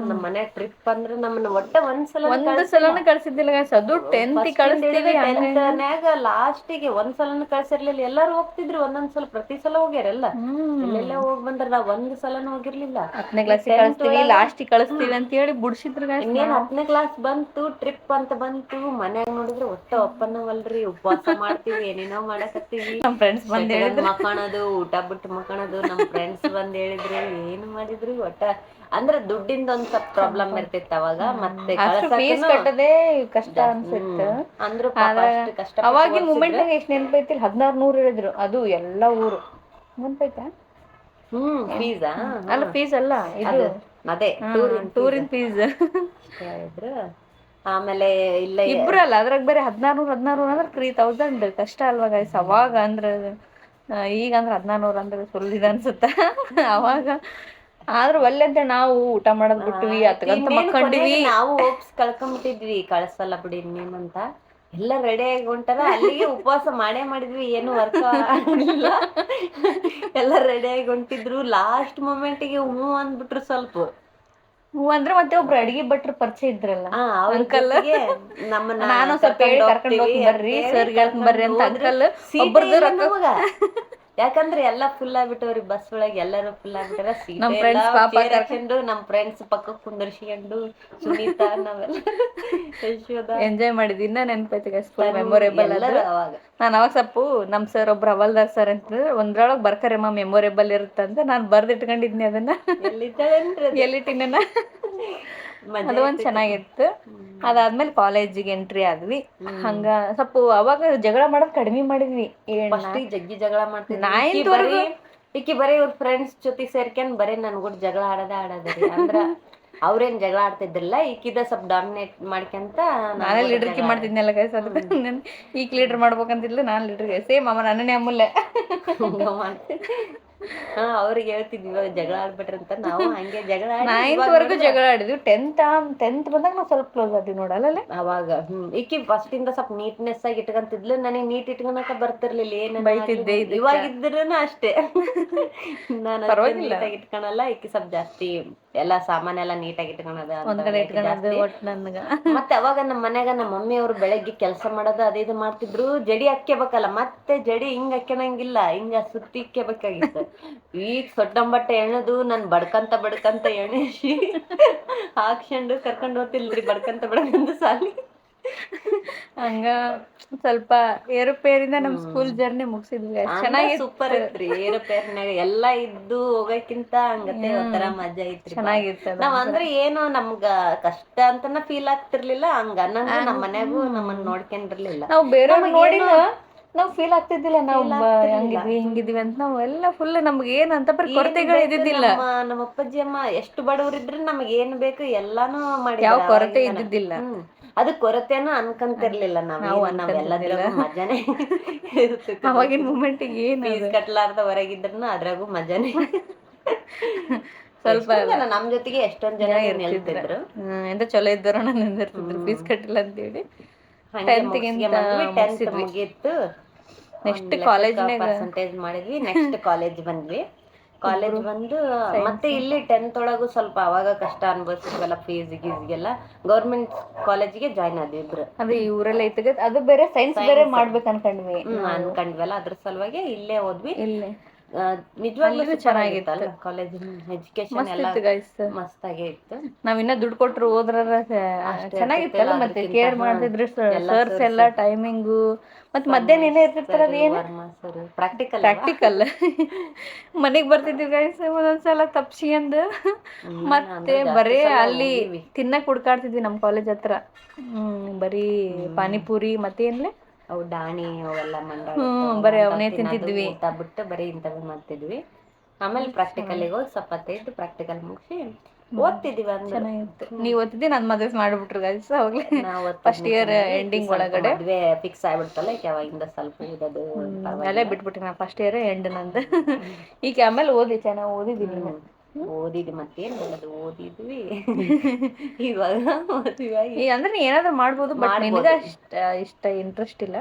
ನಮ್ಮ ಮನೆ ಟ್ರಿಪ್ ಅಂದ್ರೆ ನಮ್ಮನ್ನ ಒಂದು ಸಲನೂ ಕಳ್ಸಿದ್ದಿಲ್ಲ ಗೈಸ್. ಅದು 10th ಕಳಿಸ್ತೀವಿ, 10th ಲಾಸ್ಟಿಗೆ ಒಂದ್ಸಲನು ಕಳ್ಸಿರ್ಲಿಲ್ಲ. ಎಲ್ಲಾರು ಹೋಗ್ತಿದ್ರು ಒಂದೊಂದ್ಸಲ, ಪ್ರತಿ ಸಲ ಹೋಗ್ಯಾರೆಲ್ಲ. ಎಲ್ಲೆಲ್ಲ ಹೋಗ್ ಬಂದ್ರ ನಾವ್ ಒಂದ್ ಸಲನು ಹೋಗಿರ್ಲಿಲ್ಲ. 10ನೇ ಕ್ಲಾಸಿಗೆ ಕಳಿಸ್ತೀವಿ, ಲಾಸ್ಟಿಗೆ ಕಳಿಸ್ತೀವಿ ಅಂತ ಹೇಳಿ ಬಿಡ್ಸಿದ್ರು ಗೈಸ್. ಇನ್ನೇನ್ 10ನೇ ಕ್ಲಾಸ್ ಬಂತು, ಟ್ರಿಪ್ ಅಂತ ಬಂತು. ಮನ್ಯಾಗ ನೋಡಿದ್ರೆ ಒಪ್ಪನವಲ್ರಿ, ಉಪವಾಸ ಮಾಡ್ತೀವಿ, ಏನೇನೋ ಮಾಡಕತ್ತೀವಿ. ನಮ್ ಫ್ರೆಂಡ್ಸ್ ಬಂದ್ ಮಕ್ಕಳದು, ಊಟ ಬಿಟ್ಟು ಮಕ್ಕಳದು. ನಮ್ ಫ್ರೆಂಡ್ಸ್ ಬಂದ್ ಹೇಳಿದ್ರು, ಏನು ಮಾಡಿದ್ರು ಒಟ್ಟ. ಅಂದ್ರೆ ದುಡ್ಡಿಂದ ಒಂದ್ ಸ್ವಲ್ಪ ಪ್ರಾಬ್ಲಮ್ ಇರ್ತಿತ್ತು ಅವಾಗ. ಮತ್ತೆ ಫೀಸ್ ಕಟ್ಟದೆ ಕಷ್ಟ ಅನ್ಸಿತ್ತು. ಅಂದ್ರು ಅವಾಗಿನ ಮೂಮೆಂಟ್ ನಾಗ ಎಷ್ಟ್ ನೆನಪೈತಿ, 1600 ಹೇಳಿದ್ರು. ಅದು ಎಲ್ಲಾ ಊರು ನೆನಪೈತಾ? ಫೀಸಾ? ಅಲ್ಲ ಫೀಸ್ ಅಲ್ಲ, ಇದು ಅದೇ ಟೂರಿನ್ ಫೀಸ್ ಹೇಳಿದ್ರು. ಆಮೇಲೆ ಇಲ್ಲ ಇಬ್ರಲ್ಲ, ಅದ್ರಾಗ ಬೇರೆ 1600 ಅಂದ್ರೆ 3000 ಕಷ್ಟ ಅಲ್ವಾ ಗೈಸ್ ಅವಾಗ. ಅಂದ್ರೆ ಈಗ ಅಂದ್ರೆ 1600 ಅಂದ್ರೆ ಸುಳ್ಳಿದ ಅನ್ಸುತ್ತ ಅವಾಗ. ಆದ್ರೂ ಒಲ್ಲೆ ಅಂತ ನಾವು ಊಟ ಮಾಡೋದ್ ಬಿಟ್ವಿ, ಹತ್ಗಂತ ಮಕ್ಕೊಂಡಿವಿ. ನಾವು ಹೋಪ್ಸ್ ಕಳ್ಕೊಂಡ್ಬಿಟ್ಟಿದ್ವಿ, ಕಳ್ಸಲ್ಲ ಬಿಡಿ ಇನ್ನೇನಂತ. ಎಲ್ಲ ರೆಡಿ ಆಗಿ ಹೊಂಟಾರ, ಅಲ್ಲಿಗೆ ಉಪವಾಸ ಮಾಡೇ ಮಾಡಿದ್ವಿ. ಏನು ವರ್ಕ್ ಆಗಿಲ್ಲ. ಎಲ್ಲ ರೆಡಿ ಆಗಿ ಹೊಂಟಿದ್ರು. ಲಾಸ್ಟ್ ಮೊಮೆಂಟಿಗೆ ಹ್ಞೂ ಅಂದ್ಬಿಟ್ರು. ಸ್ವಲ್ಪ ಅಂದ್ರೆ ಮತ್ತೆ ಒಬ್ರು ಅಡಿಗೆ ಭಟ್ರು ಪರಿಚಯ ಇದ್ರಲ್ಲ, ಅಂಕಲ್. ನಾನು ಸ್ವಲ್ಪ ಹೇಳಿ ಕರ್ಕೊಂಡು ಹೋಗಿ ಬರ್ರಿ ಸರ್ ಬರ್ರಿ ಅಂತ ಅಂಕಲ್ ಒಬ್ಬರದು ರೊಕ್ಕ. ಯಾಕಂದ್ರೆ ಎಲ್ಲಾ ಫುಲ್ ಆಗ್ಬಿಟ್ಟವ್ರಿ ಬಸ್ ಒಳಗೆ. ಎಲ್ಲರೂ ಫುಲ್ ಆಗ್ಬಿಟ್ಟಾರ. ನಮ್ ಫ್ರೆಂಡ್ಸ್ ಪಾಪ ಕರ್ಕೊಂಡು ನಮ್ ಫ್ರೆಂಡ್ಸ್ ಪಕ್ಕಕ್ಕೆ ಕುಂದರ್ಸ್ಕೊಂಡು ಸುನೀತಾ ನಾವೆಲ್ಲ ಎಂಜಾಯ್ ಮಾಡಿದ್ವಿ. ಇನ್ನ ನೆನಪೈತಿ ಫುಲ್ ಮೆಮೊರೇಬಲ್ ಅದು. ನಾನು ಅವಾಗ ಸ್ವಲ್ಪ ನಮ್ ಸರ್ ಒಬ್ರು ಹವಲ್ದಾರ್ ಸರ್ ಅಂತ ಒಂದ್ರೊಳಗೆ ಬರ್ಕರಮ್ಮ ಮೆಮೊರೇಬಲ್ ಇರುತ್ತಂತ ನಾನು ಬರ್ದಿಟ್ಕೊಂಡಿದ್ನಿ. ಅದನ್ನ ಎಲ್ಲಿಟ್ಟಿನ ಅದು ಒಂದ್ ಚೆನ್ನಾಗಿತ್ತು. ಅದಾದ್ಮೇಲೆ ಕಾಲೇಜಿಗೆ ಎಂಟ್ರಿ ಆದ್ವಿ. ಹಂಗ ಸ್ವಲ್ಪ ಅವಾಗ ಜಗಳ ಮಾಡೋದ್ ಕಡಿಮೆ ಮಾಡಿದ್ವಿ. ಜಗ್ಗಿ ಜಗಳ ಮಾಡ್ತಿದ್ವಿ. ಈಕಿ ಬರೀ ಇವ್ರ ಫ್ರೆಂಡ್ಸ್ ಜೊತೆ ಸೇರ್ಕೊಂಡ್ ಬರೀ ನನ್ ಕೂಡ ಜಗಳ ಆಡೋದ್ರಿ. ಅಂದ್ರ ಅವ್ರೇನ್ ಜಗಳ ಆಡ್ತಿದ್ರಲ್ಲ, ಈಕಿದ ಸ್ವಲ್ಪ ಡಾಮಿನೇಟ್ ಮಾಡ್ಕೊಂತ ನಾನೇ ಲೀಡರ್ಕಿ ಮಾಡ್ತಿದ್ನಲ್ಲ ಗೈಸ್. ಅದಕ್ಕೆ ಈಗ ಲೀಡರ್ ಮಾಡ್ಬೇಕಂತಿದ್ಲು, ನಾನ್ ಲೀಡರ್ಗೆ. ಸೇಮ್ ಅಮ್ಮ ನನ್ನನೇ ಅಮ್ಮಲ್ಲೆ ಅವ್ರಿಗೆ ಹೇಳ್ತಿದ್ವಿ ಜಗಳ ಆಡ್ಬಿಟ್ರಿ ಅಂತ. ನಾವು ಹಂಗೆ ಜಗಳ 9th ವರೆಗೂ ಜಗಳ ಆಡಿದ್ವಿ. 10th ಬಂದಾಗ ನಾವು ಸ್ವಲ್ಪ ಕ್ಲೋಸ್ ಆದ್ವಿ ನೋಡಲ್ಲ ಅವಾಗ. ಈಕಿ ಫಸ್ಟ್ ಇಂದ ಸ್ವಲ್ಪ ನೀಟ್ನೆಸ್ ಆಗಿ ಇಟ್ಕೊಂತಿದ್ಲು. ನನಗೆ ನೀಟ್ ಇಟ್ಕೊಳಕ ಬರ್ತಿರ್ಲಿಲ್ಲ. ಏನ ಬೈತಿದ್ದೆ. ಇವಾಗಿದ್ರೂನು ಅಷ್ಟೇ, ನಾನು ನೀಟಾಗಿ ಇಟ್ಕೊಳಲ್ಲ. ಈಕಿ ಸ್ವಲ್ಪ ಜಾಸ್ತಿ ಎಲ್ಲಾ ಸಾಮಾನೆಲ್ಲ ನೀಟಾಗಿ ಇಟ್ಕೊಳೋದು. ಮತ್ತೆ ಅವಾಗ ನಮ್ಮ ಮನ್ಯಾಗ ನಮ್ಮ ಮಮ್ಮಿ ಅವ್ರು ಬೆಳಗ್ಗೆ ಕೆಲಸ ಮಾಡೋದು ಅದೇ ಇದು ಮಾಡ್ತಿದ್ರು. ಜಡಿ ಹಾಕ್ಯಬೇಕಲ್ಲ, ಮತ್ತೆ ಜಡಿ ಹಿಂಗ್ ಹಾಕ್ಯನಂಗಿಲ್ಲ, ಹಿಂಗ ಸುತ್ತಿ ಇಕ್ಯಬೇಕಾಗಿತ್ತು. ಈಗ ಸೊಟ್ಟಂಬಟ್ಟೆ ಎಣದು ನನ್ ಬಡ್ಕಂತ ಎಣಿಸಿ ಹಾಕ್ಸ್ಕೊಂಡು ಕರ್ಕೊಂಡ್ ಹೋಗ್ತಿಲ್ರಿ. ಬಡ್ಕಂತ ಸಾಲಿ. ಹಂಗ ಸ್ವಲ್ಪ ಏರುಪೇರಿಂದ ನಮ್ ಸ್ಕೂಲ್ ಜರ್ನಿ ಮುಗಿಸಿದ್ವಿ. ಚೆನ್ನಾಗಿ ಸೂಪರ್ ಇತ್ರಿ. ಏರುಪೇರ್ನಾಗ ಎಲ್ಲಾ ಇದ್ದು ಹೋಗಕ್ಕಿಂತ ಹಂಗತೆ ಒಂಥರ ಮಜಾ ಐತ್ರಿ. ಚೆನ್ನಾಗಿತ್ತು. ನಾವ್ ಅಂದ್ರೆ ಏನು ನಮ್ಗ ಕಷ್ಟ ಅಂತನ ಫೀಲ್ ಆಗ್ತಿರ್ಲಿಲ್ಲ. ಹಂಗ ಅನ್ನಂಗ ನಮ್ ಮನ್ಯಾಗು ನಮ್ಮನ್ನ ನೋಡ್ಕೊಂಡಿರ್ಲಿಲ್ಲ. ನಾವ್ ಬೇರೆಯವ್ರ ನೋಡಿ ನಾವ್ ಫೀಲ್ ಆಗ್ತಿದ್ದಿಲ್ಲ ನಾವು ಹಂಗಿದ್ವಿ ಹಿಂಗಿದ್ವಿ ಅಂತ. ನಾವು ಎಲ್ಲ ಫುಲ್ ನಮ್ಗೆ ಏನಂತ ಕೊರತೆಗಳು ಇದ್ದಿದ್ದಿಲ್ಲ. ನಮ್ಮ ಅಪ್ಪಾಜಿ ಅಮ್ಮ ಎಷ್ಟು ಬಡವರಿದ್ರು ನಮಗೆ ಏನ್ ಬೇಕು ಎಲ್ಲಾನು ಮಾಡಿದ್ರು. ಯಾವ ಕೊರತೆ ಇದ್ದಿದ್ದಿಲ್ಲ. ಅದು ಕೊರತೆನೂ ಅನ್ಕಂತಿರ್ಲಿಲ್ಲ ನಾವೆಲ್ಲದ್ರಾಗೂ ಮಜಾನೇ ಅವಾಗಿನ ಮೂಮೆಂಟಿಗೆ ಫೀಸ್ ಕಟ್ಲಾರ್ದ ಹೊರಗಿದ್ರನು ಅದ್ರಾಗೂ ಮಜಾನೇ. ಸ್ವಲ್ಪ ನಮ್ ಜೊತೆಗೆ ಎಷ್ಟೊಂದ್ ಜನ ನಿಲ್ತಿದ್ರು. ಎಂತ ಚಲೋ ಇದ್ದಾರೋ ನಿಂದಿರ್ತಿದ್ರು ಫೀಸ್ ಕಟ್ಟಿಲ್ಲ ಅಂತೇಳಿ. ಟೆಂತ್ ಮುಗೀತು, ನೆಕ್ಸ್ಟ್ ಕಾಲೇಜ್ ಪರ್ಸೆಂಟೇಜ್ ಮಾಡಿದ್ವಿ. ನೆಕ್ಸ್ಟ್ ಕಾಲೇಜ್ ಬಂದ್ವಿ. ಕಾಲೇಜ್ ಬಂದು ಮತ್ತೆ ಇಲ್ಲಿ 10th ಒಳಗು ಸ್ವಲ್ಪ ಅವಾಗ ಕಷ್ಟ ಅನ್ಭವಿಸಿದ್ವಲ್ಲ, ಫೀಸ್ ಗೀಸ್ಗೆಲ್ಲ. ಗೌರ್ಮೆಂಟ್ ಕಾಲೇಜಿಗೆ ಜಾಯ್ನ್ ಆದ್ವಿ ಇಬ್ರು. ಅದು ಇವರೆಲ್ಲ ಇತ್ತು, ಅದು ಬೇರೆ ಸೈನ್ಸ್ ಬೇರೆ ಮಾಡ್ಬೇಕು ಅನ್ಕೊಂಡ್ವಿ. ಅನ್ಕೊಂಡ್ವಲ್ಲ, ಅದ್ರ ಸಲುವಾಗಿ ಇಲ್ಲೇ ಹೋದ್ವಿ. ಇಲ್ಲೇ ನಿಜವಾಗ್ಲೂ ಚೆನ್ನಾಗಿತ್ತಲ್ಲ ಕಾಲೇಜ್, ಎಜುಕೇಶನ್ ಎಲ್ಲ ಮಸ್ತ್ ಆಗೇ ಇತ್ತು. ನಾವಿನ್ನ ದುಡ್ಡು ಕೊಟ್ರು ಹೋದ್ರ ಚೆನ್ನಾಗಿತ್ತಲ್ಲ. ಮತ್ತೆ ಕೇರ್ ಮಾಡ್ತಿದ್ರು ಸರ್ಸ್ ಎಲ್ಲ, ಟೈಮಿಂಗು. ಮತ್ತೆ ಮಧ್ಯಾಹ್ನ ಏನೇ ಇರ್ತಿರ್ತಾರ ಅದೇನು ಪ್ರಾಕ್ಟಿಕಲ್. ಮನೆಗ್ ಬರ್ತಿದ್ವಿ ಗೈಸ್ ಒಂದೊಂದ್ಸಲ ತಪ್ಸಿ ಅಂದ್. ಮತ್ತೆ ಬರೀ ಅಲ್ಲಿ ತಿನ್ನಕ್ ಹುಡ್ಕಾಡ್ತಿದ್ವಿ ನಮ್ ಕಾಲೇಜ್ ಹತ್ರ. ಬರೀ ಪಾನಿಪುರಿ ಮತ್ತೇನ್ಲೆ ಅವು ಡಾಣಿ ಅವೆಲ್ಲ ಬರೀ ಅವನೇ ತಿಂತಿದ್ವಿ. ಊಟ ಬಿಟ್ಟು ಬರೀ ಇಂಥವು ಮಾಡ್ತಿದ್ವಿ. ಆಮೇಲೆ ಪ್ರಾಕ್ಟಿಕಲ್ಗೆ ಹೋಗಿ ಸ್ವಲ್ಪ ಹೊತ್ತು ಪ್ರಾಕ್ಟಿಕಲ್ ಮುಗಿಸಿ ಓದ್ತಿದ್ವಿ. ಚೆನ್ನಾಗಿತ್ತು. ನೀವ್ ಓದ್ತಿದ್ದಿ, ನನ್ ಮದ್ವೆ ಮಾಡ್ಬಿಟ್ರು ಗೈಸ್. ಅವಾಗ್ಲೇ ಫಸ್ಟ್ ಇಯರ್ ಎಂಡಿಂಗ್ ಒಳಗಡೆ ಮದ್ವೆ ಫಿಕ್ಸ್ ಆಗ್ಬಿಡ್ತಲ್ಲ, ಯಾವಾಗಿಂದ ಸ್ವಲ್ಪ ಓದೋದು ಅಲ್ಲೇ ಬಿಟ್ಬಿಟ್ಟಿ ನಾ ಫಸ್ಟ್ ಇಯರ್ ಎಂಡ್ ನಂದು. ಈಗ ಆಮೇಲೆ ಓದಿ ಚೆನ್ನಾಗಿ ಓದಿದ್ದೀನಿ. ಓದಿದ್ವಿ, ಮತ್ತೇನ್ ಮಾಡೋದು, ಓದಿದ್ವಿ. ಇವಾಗ ಅಂದ್ರೆ ಏನಾದ್ರು ಮಾಡ್ಬೋದು, ಬಟ್ ನಿನಗ ಇಷ್ಟ ಇಂಟ್ರೆಸ್ಟ್ ಇಲ್ಲ.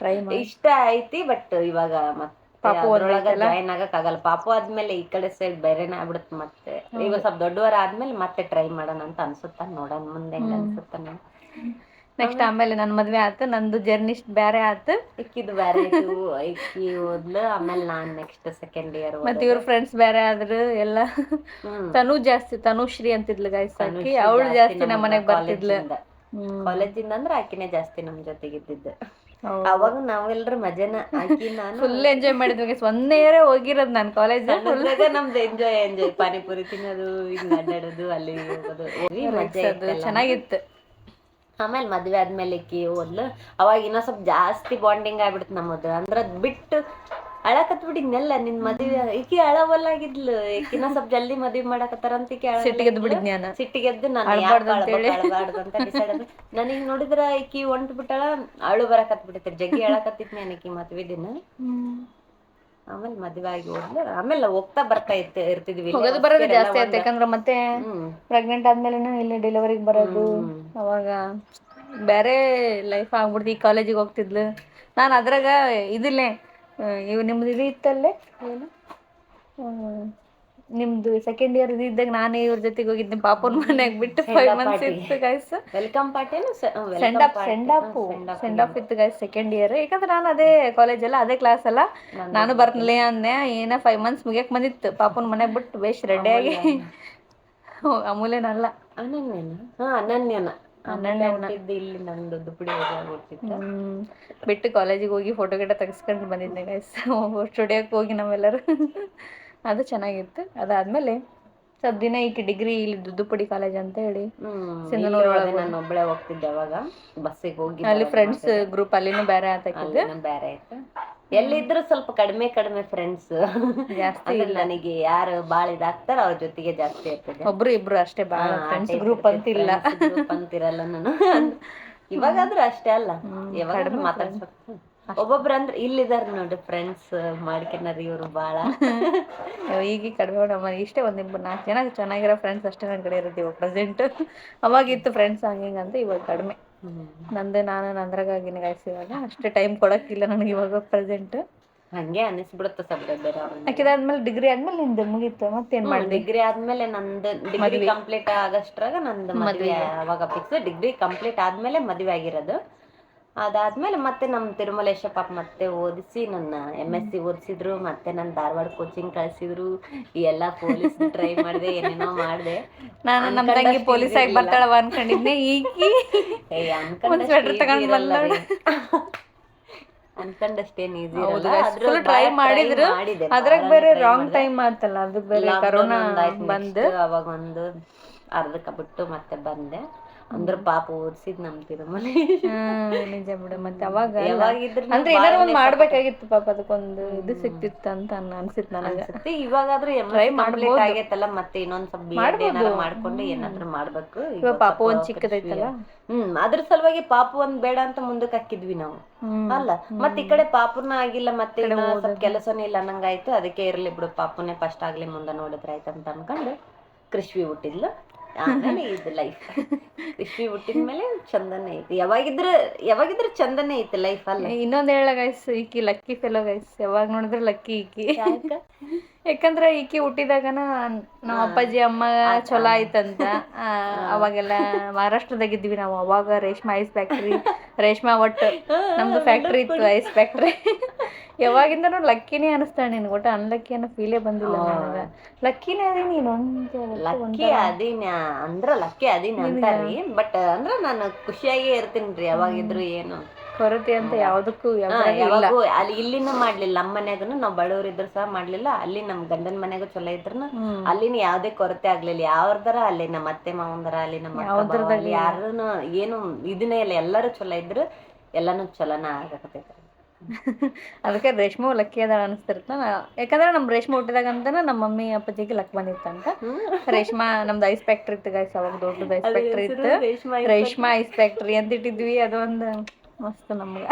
ಟ್ರೈ ಇಷ್ಟ ಐತಿ, ಬಟ್ ಇವಾಗ ಮತ್ತೆ ಜಾಯ್ನ್ ಆಗಕ್ ಆಗಲ್ಲ. ಪಾಪು ಆದ್ಮೇಲೆ ಈ ಕಡೆ ಸೈಡ್ ಬೇರೆನೇ ಆಗ್ಬಿಡುತ್ತೆ. ಮತ್ತೆ ಈಗ ಸ್ವಲ್ಪ ದೊಡ್ಡವರ ಆದ್ಮೇಲೆ ಮತ್ತೆ ಟ್ರೈ ಮಾಡೋಣ ಅಂತ ಅನ್ಸುತ್ತ. ನೋಡೋಣ ಮುಂದೆ ಹೆಂಗ ಅನ್ಸುತ್ತ. ನೆಕ್ಸ್ಟ್ ಆಮೇಲೆ ನನ್ ಮದ್ವೆ ಆತು, ನಂದು ಜರ್ನಿ ಬೇರೆ ಆತು. ಇಕ್ಕಿದ್ ಬೇರೆ ಆಯ್ತು, ಇಕ್ಕಿ ಓದ್ಲು. ಆಮೇಲೆ ನಾನ್ ನೆಕ್ಸ್ಟ್ ಸೆಕೆಂಡ್ ಇಯರ್. ಮತ್ತೆ ಇವ್ರ ಫ್ರೆಂಡ್ಸ್ ಬೇರೆ ಆದ್ರು ಎಲ್ಲ. ತನುಶ್ರೀ ಅಂತಿದ್ಲು ಗೈಸ್ ಆಕಿ, ಅವಳು ಜಾಸ್ತಿ ನಮ್ಮ ಮನೆಗ್ ಬರ್ತಿದ್ಲು. ಕಾಲೇಜಿಂದ ಅಂದ್ರೆ ಆಕಿನೇ ಜಾಸ್ತಿ ನಮ್ ಜೊತೆಗೆ ಇದ್ದಿದ್ದು. ಅವಾಗ ನಾವೆಲ್ಲರೂ ಮಜಾನ ಆಕಿ ನಾನು ಫುಲ್ ಎಂಜಾಯ್ ಮಾಡಿದ್ವಿ. ಒಂದೇ ಹೋಗಿರೋದು ನಾನು ಕಾಲೇಜ್. ನಮ್ದು ಎಂಜಾಯ್ ಪಾನಿಪುರಿ ತಿನ್ನೋದು, ಹಿಂಗ ಅಡ್ಡಾಡೋದು, ಅಲ್ಲಿ ಹೋಗೋದು ಚೆನ್ನಾಗಿತ್ತು. ಆಮೇಲೆ ಮದ್ವೆ ಆದ್ಮೇಲೆ ಇಕ್ಕಿ ಓದ್ಲು. ಅವಾಗ ಇನ್ನೂ ಸ್ವಲ್ಪ ಜಾಸ್ತಿ ಬಾಂಡಿಂಗ್ ಆಗ್ಬಿಡ್ತು ನಮ್ಮದು. ಅಂದ್ರ ಬಿಟ್ಟು ಅಳಕತ್ ಬಿಟ್ಟಿದ್ನೆಲ್ಲ. ನಿನ್ ಮದ್ವೆ ಈಕಿ ಅಳವಲ್ಲಾಗಿದ್ಲು. ಈಕಿನ ಸ್ವಲ್ಪ ಜಲ್ದಿ ಮದ್ವೆ ಮಾಡಕತ್ತಾರಂತ ಸಿಟ್ಟಿಗೆದ್ದು ನಾನು ಅಳಬಾರ್ದು ಅಂತ ಡಿಸೈಡ್ ಆದ್ರೆ, ನನಗ್ ನೋಡಿದ್ರ ಈಕಿ ಹೊಂಟ್ ಬಿಟ್ಟಾಳ, ಅಳು ಬರಕತ್ ಬಿಟ್ಟೈತಿ. ಜಗ್ಗಿ ಅಳಕತ್ತಿದ್ನಿ ನನಕಿ ಮದ್ವೆ ದಿನ. ಆಮೇಲೆ ಮದ್ವೆ ಆಗಿ ಹೋದ್ಲು. ಆಮೇಲೆ ಹೋಗ್ತಾ ಬರ್ತಾ ಇರ್ತಿದ್ವಿ. ಹೋಗೋದು ಬರೋದು ಜಾಸ್ತಿ ಆಯ್ತು, ಯಾಕಂದ್ರೆ ಮತ್ತೆ ಪ್ರೆಗ್ನೆಂಟ್ ಆದ್ಮೇಲೆ ಇಲ್ಲಿ ಡೆಲಿವರಿಗೆ ಬರೋದು. ಅವಾಗ ಬೇರೆ ಲೈಫ್ ಆಗ್ಬಿಡ್ತು. ಈ ಕಾಲೇಜಿಗೆ ಹೋಗ್ತಿದ್ಲು ನಾನು. ಅದ್ರಾಗ ಇದಿಲ್ಲೇ ನಿಮ್ದು ಇದು ಇತ್ತಲ್ಲೇ ಏನು, ನಿಮ್ದು ಸೆಕೆಂಡ್ ಇಯರ್ ಇದ್ದಾಗ ನಾನೇ ಇವ್ರ ಜೊತೆಗೆ ಹೋಗಿದ್ದೆ ಪಾಪನ ಮನೆಯಾಗ ಬಿಟ್ಟು. 5 months ಇತ್ತು guys. Welcome party send off ಇತ್ತು ಗೈಸ್ ಸೆಕೆಂಡ್ ಇಯರ್. ಯಾಕಂದ್ರೆ ನಾನು ಅದೇ ಕಾಲೇಜ್ ಅಲ್ಲ, ಅದೇ ಕ್ಲಾಸ್ ಅಲ್ಲ. ನಾನು ಬರ್ನಲೇ ಅಂದೆ. ಏನ 5 months ಮುಗಿಯಕ್ ಬಂದಿತ್ತು. ಪಾಪನ ಮನೆಯಾಗ ಬಿಟ್ಟು ಬೇಷ್ ರೆಡಿಯಾಗಿ. ಅಮೂಲ್ಯನಲ್ಲ, ಅನನ್ಯನ ಇಲ್ಲಿ ನಂದು ದುಪ್ಪಡಿ ಬಿಟ್ಟು ಕಾಲೇಜಿಗೆ ಹೋಗಿ ಫೋಟೋ ಗಿಟ ತೆಗೆಸ್ಕೊಂಡು ಬಂದಿದ್ದೆ ಗೈಸ್. ಸ್ಟುಡಿಯೋಕ್ಕೆ ಹೋಗಿ ನಾವೆಲ್ಲರೂ. ಅದು ಚೆನ್ನಾಗಿತ್ತು. ಅದಾದ್ಮೇಲೆ ಸ್ವಲ್ಪ ದಿನ ಈಗ ಡಿಗ್ರಿ ಇಲ್ಲಿ ದುದ್ದುಪುಡಿ ಕಾಲೇಜ್ ಅಂತ ಹೇಳಿ ಸಿಂಧನೂರು ಒಳಗೆ ನಾನು ಒಬ್ಬಳೆ ಹೋಗ್ತಿದ್ದೆ. ಅವಾಗ ಬಸ್ಸಿಗೆ ಹೋಗಿ ಅಲ್ಲಿ ಫ್ರೆಂಡ್ಸ್ ಗ್ರೂಪ್ ಅಲ್ಲಿನೂ ಬೇರೆ ಆತಾಕಿದ್ದು. ಬೇರೆ ಆಯ್ತು. ಎಲ್ಲಿದ್ರು ಸ್ವಲ್ಪ ಕಡಿಮೆ ಫ್ರೆಂಡ್ಸ್ ಜಾಸ್ತಿ. ನನಗೆ ಯಾರು ಬಾಳ ಇದಾಗ್ತಾರ ಅವ್ರ ಜೊತೆಗೆ ಜಾಸ್ತಿ ಇರ್ತದೆ. ಒಬ್ರು ಇಬ್ರು ಅಷ್ಟೇ, ಬಾಳ ಫ್ರೆಂಡ್ಸ್ ಗ್ರೂಪ್ ಅಂತಿಲ್ಲ. ಅಂತಿರಲ್ಲ ನಾನು. ಇವಾಗಾದ್ರೂ ಅಷ್ಟೇ ಅಲ್ಲ, ಯಾವಾಗ ಮಾತಾಡ್ಸ್ಬೇಕು. ಒಬ್ಬೊಬ್ರು ಅಂದ್ರೆ ಇಲ್ಲಿದಾರ ನೋಡಿ ಫ್ರೆಂಡ್ಸ್ ಮಾಡ್ಕೊಂಡ್ರಿ ಇವ್ರು ಬಾಳ. ಈಗ ಕಡಿಮೆ ನಮ್ಮ ಇಷ್ಟೇ 1-4 ಜನ ಚೆನ್ನಾಗಿರೋ ಫ್ರೆಂಡ್ಸ್ ಅಷ್ಟೇ ನನ್ನ ಕಡೆ ಇರುತ್ತೆ ಇವಾಗ ಪ್ರೆಸೆಂಟ್. ಅವಾಗಿತ್ತು ಫ್ರೆಂಡ್ಸ್ ಹಂಗಿಂಗಂತ, ಇವಾಗ ಕಡಿಮೆ. ನಾನು ನಂದ್ರಾಗಿನ ಗಾಯ್ಸ್. ಇವಾಗ ಅಷ್ಟೇ ಟೈಮ್ ಕೊಡಕ್ಕಿಲ್ಲ ನನಗೆ ಇವಾಗ ಪ್ರೆಸೆಂಟ್. ಹಂಗೆ ಅನಿಸ್ಬಿಡುತ್ತೆ ಸ್ವಲ್ಪ ಬೇರೆ. ಅದಾದ್ಮೇಲೆ ಡಿಗ್ರಿ ಆದ್ಮೇಲೆ ನಿಂದು ಮುಗೀತು. ಮತ್ತೇನ್ ಮಾಡಿದೆ? ಡಿಗ್ರಿ ಆದ್ಮೇಲೆ ನಂದು ಡಿಗ್ರಿ ಕಂಪ್ಲೀಟ್ ಆಗಷ್ಟ್ರಾಗ ನಂದು ಮದ್ವೆ ಅವಾಗ ಫಿಕ್ಸ್. ಡಿಗ್ರಿ ಕಂಪ್ಲೀಟ್ ಆದ್ಮೇಲೆ ಮದ್ವೆ ಆಗಿರೋದು. ಅದಾದ್ಮೇಲೆ ಮತ್ತೆ ನಮ್ಮ ತಿರುಮಲೇಶ ಪಾಪ ಮತ್ತೆ ಓದಿಸಿ ನನ್ನ MSc ಓದಿಸಿದ್ರು. ಮತ್ತೆ ನನ್ನ ಧಾರವಾಡ ಕೋಚಿಂಗ್ ಕಳ್ಸಿದ್ರು. ಎಲ್ಲ ಪೊಲೀಸ್ ಟ್ರೈ ಮಾಡಿದೆ, ಏನೇನೋ ಮಾಡಿದೆ. ನಾನು ನಮ್ಮ ತಂಗಿ ಪೊಲೀಸ್ ಆಗಿ ಬರ್ತಾಳವ ಅನ್ಕೊಂಡಿದ್ದೆ. ಈಗ ಅನ್ಕೊಂಡಷ್ಟೇನ್ ಈಸಿ ಟ್ರೈ ಮಾಡಿದ್ರು. ಅದ್ರಾಗ ಬೇರೆ ರಾಂಗ್ ಟೈಮ್ ಆತಲ್ಲ, ಅದು ಬೇರೆ ಕರೋನಾ ಬಂದು ಅವಾಗ ಒಂದು ಅರ್ಧಕ್ಕೆ ಬಿಟ್ಟು ಮತ್ತೆ ಬಂದೆ. ಅಂದ್ರ ಪಾಪ ಓದ್ಸಿದ್ ನಂಬ್ತಿರ ಮನೆ ನಿಜ ಬಿಡು. ಮತ್ತೆ ಅವಾಗ ಯಾವಾಗಿದ್ರು ಅಂದ್ರೆ ಏನಾರ ಒಂದ್ ಮಾಡ್ಬೇಕಾಗಿತ್ತು ಪಾಪ, ಅದಕ್ಕೊಂದು ಇದು ಸಿಕ್ತಿತ್ತು ಅಂತ ಅನ್ಸಿತ್ ನನಗ. ಇವಾಗಾದ್ರೂ ಟ್ರೈ ಕಂಪ್ಲೀಟ್ ಮಾಡ್ಬೋದು. ಆಗೈತಲ್ಲ, ಮತ್ತೆ ಇನ್ನೊಂದ್ ಸ್ವಲ್ಪ B.Ed ಏನಾರ ಮಾಡ್ಕೊಂಡು ಏನಾದ್ರೂ ಮಾಡ್ಬೇಕು. ಇವಾಗ ಪಾಪ ಒಂದ್ ಚಿಕ್ಕದೈತಲ್ಲ. ಅದ್ರ ಸಲುವಾಗಿ ಪಾಪು ಒಂದ್ ಬೇಡ ಅಂತ ಮುಂದಕ್ಕೆ ಹಾಕಿದ್ವಿ ನಾವು ಅಲ್ಲ. ಮತ್ ಈ ಕಡೆ ಪಾಪುನ ಆಗಿಲ್ಲ, ಮತ್ತೆ ಇನ್ನ ಸ್ವಲ್ಪ ಕೆಲಸನೇ ಇಲ್ಲ ಅನ್ನಂಗಾಯ್ತು. ಅದಕ್ಕೆ ಇರ್ಲಿ ಬಿಡು, ಪಾಪುನೇ ಫಸ್ಟ್ ಆಗ್ಲಿ, ಮುಂದೆ ನೋಡಿದ್ರ ಆಯ್ತು ಅಂತ ಅನ್ಕೊಂಡು ಕೃಷ್ವಿ ಹುಟ್ಟಿದ್ಲು. ಆಮೇಲೆ ಇದು ಲೈಫ್. ಕೃಷಿ ಹುಟ್ಟಿದ್ಮೇಲೆ ಚಂದನೇ ಐತಿ. ಯಾವಾಗಿದ್ರು ಚಂದನೇ ಐತಿ ಲೈಫ್ ಅಲ್ಲ. ಇನ್ನೊಂದ್ ಹೇಳ ಗೈಸ್, ಈಕಿ ಲಕ್ಕಿ ಫೆಲೋ ಗೈಸ್. ಯಾವಾಗ ನೋಡಿದ್ರೆ ಲಕ್ಕಿ ಈಕಿ. ಯಾಕಂದ್ರ ಈಕಿ ಹುಟ್ಟಿದಾಗನ ನಮ್ಮ ಅಪ್ಪಾಜಿ ಅಮ್ಮ ಚಲೋ ಆಯ್ತಂತ. ಅವಾಗೆಲ್ಲ ಮಹಾರಾಷ್ಟ್ರದಾಗಿದ್ವಿ ನಾವು. ಅವಾಗ ರೇಷ್ಮಾ ಐಸ್ ಫ್ಯಾಕ್ಟ್ರಿ, ರೇಷ್ಮಾ ಒಟ್ಟು ನಮ್ದು ಫ್ಯಾಕ್ಟ್ರಿ ಇತ್ತು, ಐಸ್ ಫ್ಯಾಕ್ಟ್ರಿ. ಯಾವಾಗಿಂದನೂ ಲಕ್ಕಿನೇ ಅನಿಸ್ತಾಳೆ ನಿನ್ಗೆ. ಒಟ್ಟು ಅನ್ಲಕ್ಕಿ ಅನ್ನೋ ಫೀಲೇ ಬಂದಿಲ್ಲ ನನಗ. ಲಕ್ಕಿನೇ ಅದೀನಿ ಲಕ್ಕಿ ಅದೀನಿ ಲಕ್ಕಿ ಅದೀನಿ ಅಂತಾರ್ರಿ. ಬಟ್ ಅಂದ್ರ ನಾನು ಖುಷಿಯಾಗಿ ಇರ್ತೀನ್ರಿ ಯಾವಾಗಿದ್ರು. ಏನು ಕೊರತೆ ಅಂತ ಯಾವ್ದಕ್ಕೂ ಯಾವಾಗೂ ಅಲ್ಲಿ ಇಲ್ಲಿನೂ ಮಾಡ್ಲಿಲ್ಲ. ನಮ್ಮ ಮನ್ಯಾಗನು ನಾವ್ ಬಡವ್ರ ಇದ್ರು ಸಹ ಮಾಡ್ಲಿಲ್ಲ. ಅಲ್ಲಿ ನಮ್ ಗಂಡನ ಮನ್ಯಾಗ ಚಲೋ ಇದ್ರುನು ಅಲ್ಲಿನ ಯಾವ್ದೇ ಕೊರತೆ ಆಗ್ಲಿಲ್ಲ. ಯಾವ್ದಾರ ಅಲ್ಲಿ ನಮ್ಮ ಅತ್ತೆ ಮಾವಂದರ ಅಲ್ಲಿ ನಮ್ಮ ಯಾರೂನು ಏನು ಇದನ್ನೇ ಇಲ್ಲ. ಎಲ್ಲಾರು ಚಲೋ ಇದ್ರು, ಎಲ್ಲಾನು ಚಲೋನ ಆಗಕತ್ತೈತ್ರಿ. ಅದಕ್ಕೆ ರೇಷ್ಮೆ ಲಕ್ಕಿ ಅದ ಅನಿಸ್ತಿರ್ತ. ಯಾಕಂದ್ರೆ ನಮ್ ರೇಷ್ಮೆ ಹುಟ್ಟಿದಾಗ ಅಂತಾನ ನಮ್ಮ ಮಮ್ಮಿ ಅಪ್ಪಾಜಿಗೆ ಲಕ್ ಬಂದಿತ್ತಂತ. ರೇಷ್ಮಾ ನಮ್ದು ಐಸ್ ಫ್ಯಾಕ್ಟ್ರಿ ಇತ್ತು ಗೈಸ್. ಅವಾಗ ದೊಡ್ಡದು ಐಸ್ ಫ್ಯಾಕ್ಟ್ರಿ ಇತ್ತು, ರೇಷ್ಮಾ ಐಸ್ ಫ್ಯಾಕ್ಟ್ರಿ ಅಂತ ಇಟ್ಟಿದ್ವಿ. ಅದೊಂದು ಮಸ್ತ್ ನಮ್ಗ.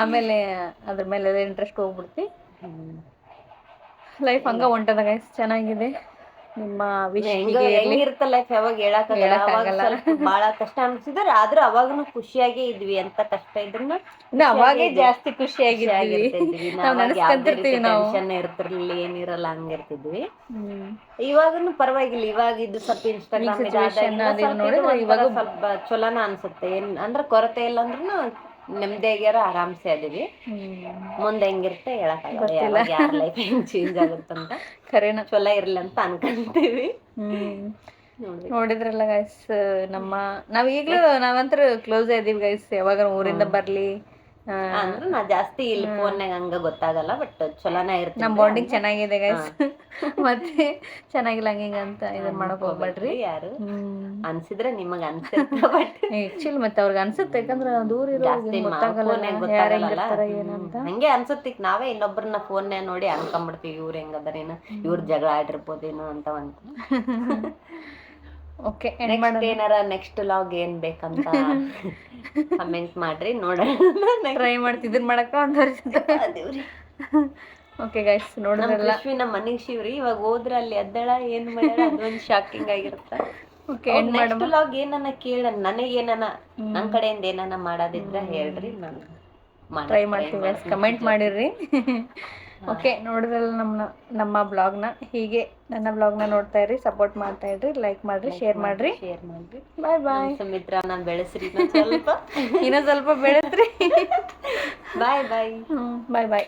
ಆಮೇಲೆ ಅದ್ರ ಮೇಲೆ ಇಂಟ್ರೆಸ್ಟ್ ಹೋಗ್ಬಿಡ್ತಿ. ಲೈಫ್ ಹಂಗ ಹೊಂಟದ ಗೈಸ್, ಚೆನ್ನಾಗಿದೆ. ನಿಮ್ಮ ಹೆಂಗಿರುತ್ತ ಲೈಫ್ ಯಾವಾಗ ಹೇಳಕ್ಕಾಗಲ್ಲ. ಬಾಳ ಕಷ್ಟ ಅನ್ಸಿದ್ರ ಆದ್ರೂ ಅವಾಗನು ಖುಷಿಯಾಗೇ ಇದ್ವಿ. ಅಂತ ಕಷ್ಟ ಇದ್ರುನು ಅವಾಗೇ ಜಾಸ್ತಿ ಖುಷಿಯಾಗಿರ್ತೀವಿ. ಟೆನ್ಷನ್ ಇರ್ತಿರ್ಲಿಲ್ಲ, ಏನಿರಲ್ಲ, ಹಂಗಿರ್ತಿದ್ವಿ. ಇವಾಗನು ಪರವಾಗಿಲ್ಲ. ಇವಾಗ ಇದು ಸ್ವಲ್ಪ ಇನ್ಸ್ಟಾಗ್ರಾಮ್ ಸ್ವಲ್ಪ ಚಲೋನ ಅನ್ಸುತ್ತೆ. ಅಂದ್ರ ಕೊರತೆ ಇಲ್ಲ ಅಂದ್ರೂ ನೆಮ್ಮದಿಯಾಗ್ಯಾರ, ಆರಾಮ್ಸೆ ಅದೀವಿ. ಮುಂದೆ ಹೆಂಗಿರುತ್ತೆ ಹೇಳಕ್ಕಾಗಲ್ಲ. ಯಾರ ಲೈಫ್ ಹೆಂಗ್ ಚೇಂಜ್ ಆಗುತ್ತಂತ. ಖರೇನ ಚಲೋ ಇರ್ಲಿ ಅಂತ ಅನ್ಕೊಂತೀವಿ. ನೋಡಿದ್ರಲ್ಲ ಗೈಸ್, ನಾವ್ ಈಗ್ಲೂ ನಾವಂತ್ರ ಕ್ಲೋಸ್ ಇದೀವಿ ಗೈಸ್. ಯಾವಾಗ ಊರಿಂದ ಬರ್ಲಿ ಅಂದ್ರ ನಾ ಜಾಸ್ತಿ ಇಲ್ಲಿ ಫೋನ್ಯಾಗ ಹಂಗ ಗೊತ್ತಾಗಲ್ಲ. ಬಟ್ ಚಲೋನೇ ಇರ್ತೀನಿ. ನಮ್ ಬಾಂಡಿಂಗ್ ಚೆನ್ನಾಗಿದೆ ಗೈಸ್. ಮತ್ತೆ ಚೆನ್ನಾಗಿಲ್ಲ ಹಂಗಿಂಗ ಅಂತ ಇದನ್ ಮಾಡಕ್ ಹೋಗ್ಬೇಡ್ರಿ. ಯಾರು ಅನ್ಸಿದ್ರೆ ನಿಮಗ್ ಅನ್ಸಿರ್ತ. ಬಟ್ ಆಕ್ಚುಲಿ ಮತ್ತೆ ಅವ್ರಿಗೆ ಅನ್ಸುತ್ತೆ, ಯಾಕಂದ್ರ ದೂರ ಗೊತ್ತಾಗಲ್ಲ ಏನಂತ. ಹಂಗೆ ಅನ್ಸುತ್ತೆ. ನಾವೇ ಇನ್ನೊಬ್ರನ್ನ ಫೋನ್ ನೋಡಿ ಅನ್ಕೊಂಡ್ಬಿಡ್ತೀವಿ, ಇವ್ರ ಹೆಂಗದಾರೇನು, ಇವ್ರ ಜಗಳ ಆಡಿರ್ಬೋದೇನು ಅಂತ. ಓಕೆ, ಏನಾರ ನೆಕ್ಸ್ಟ್ ಲಾಗ್ ಏನ್ ಬೇಕಂತ ಕಮೆಂಟ್ ಮಾಡ್ರಿ, ನೋಡೋಣ. ಟ್ರೈ ಮಾಡ್ತಿದ್ರು ಮಾಡಕ ಒಂದ್ರಿ. ಓಕೆ ಗೈಸ್, ನೋಡಿದ್ರಲ್ಲ. ನಮ್ಮ ಮನೆಗ್ ಶಿವ್ರಿ ಇವಾಗ ಹೋದ್ರ ಅಲ್ಲಿ ಅದ್ದಳ ಏನ್ ಮಾಡ್ಯಾಳ ಅದೊಂದು ಶಾಕಿಂಗ್ ಆಗಿರುತ್ತೆ. ನೆಕ್ಸ್ಟ್ ಲಾಗ್ ಏನನ್ನ ಕೇಳ, ನನಗೇನನ ನನ್ ಕಡೆಯಿಂದ ಏನನ ಮಾಡೋದಿದ್ರ ಹೇಳ್ರಿ, ನಾನು ಟ್ರೈ ಮಾಡ್ತೀವಿ. ಕಮೆಂಟ್ ಮಾಡಿರ್ರಿ. ಓಕೆ, ನೋಡಿದ್ರಲ್ಲ ನಮ್ಮ ಬ್ಲಾಗ್ನ. ಹೀಗೆ ನನ್ನ ಬ್ಲಾಗ್ನ ನೋಡ್ತಾ ಇರ್ರಿ, ಸಪೋರ್ಟ್ ಮಾಡ್ತಾ ಇರ್ರಿ, ಲೈಕ್ ಮಾಡ್ರಿ, ಶೇರ್ ಮಾಡ್ರಿ. ಬಾಯ್ ಬಾಯ್. ಸುಮಿತ್ರಾನ ಬೆಳೆಸ್ರಿ, ಇನ್ನೊಂದ್ ಸ್ವಲ್ಪ ಬೆಳೆಸ್ರಿ. ಬಾಯ್ ಬಾಯ್. ಬಾಯ್ ಬಾಯ್.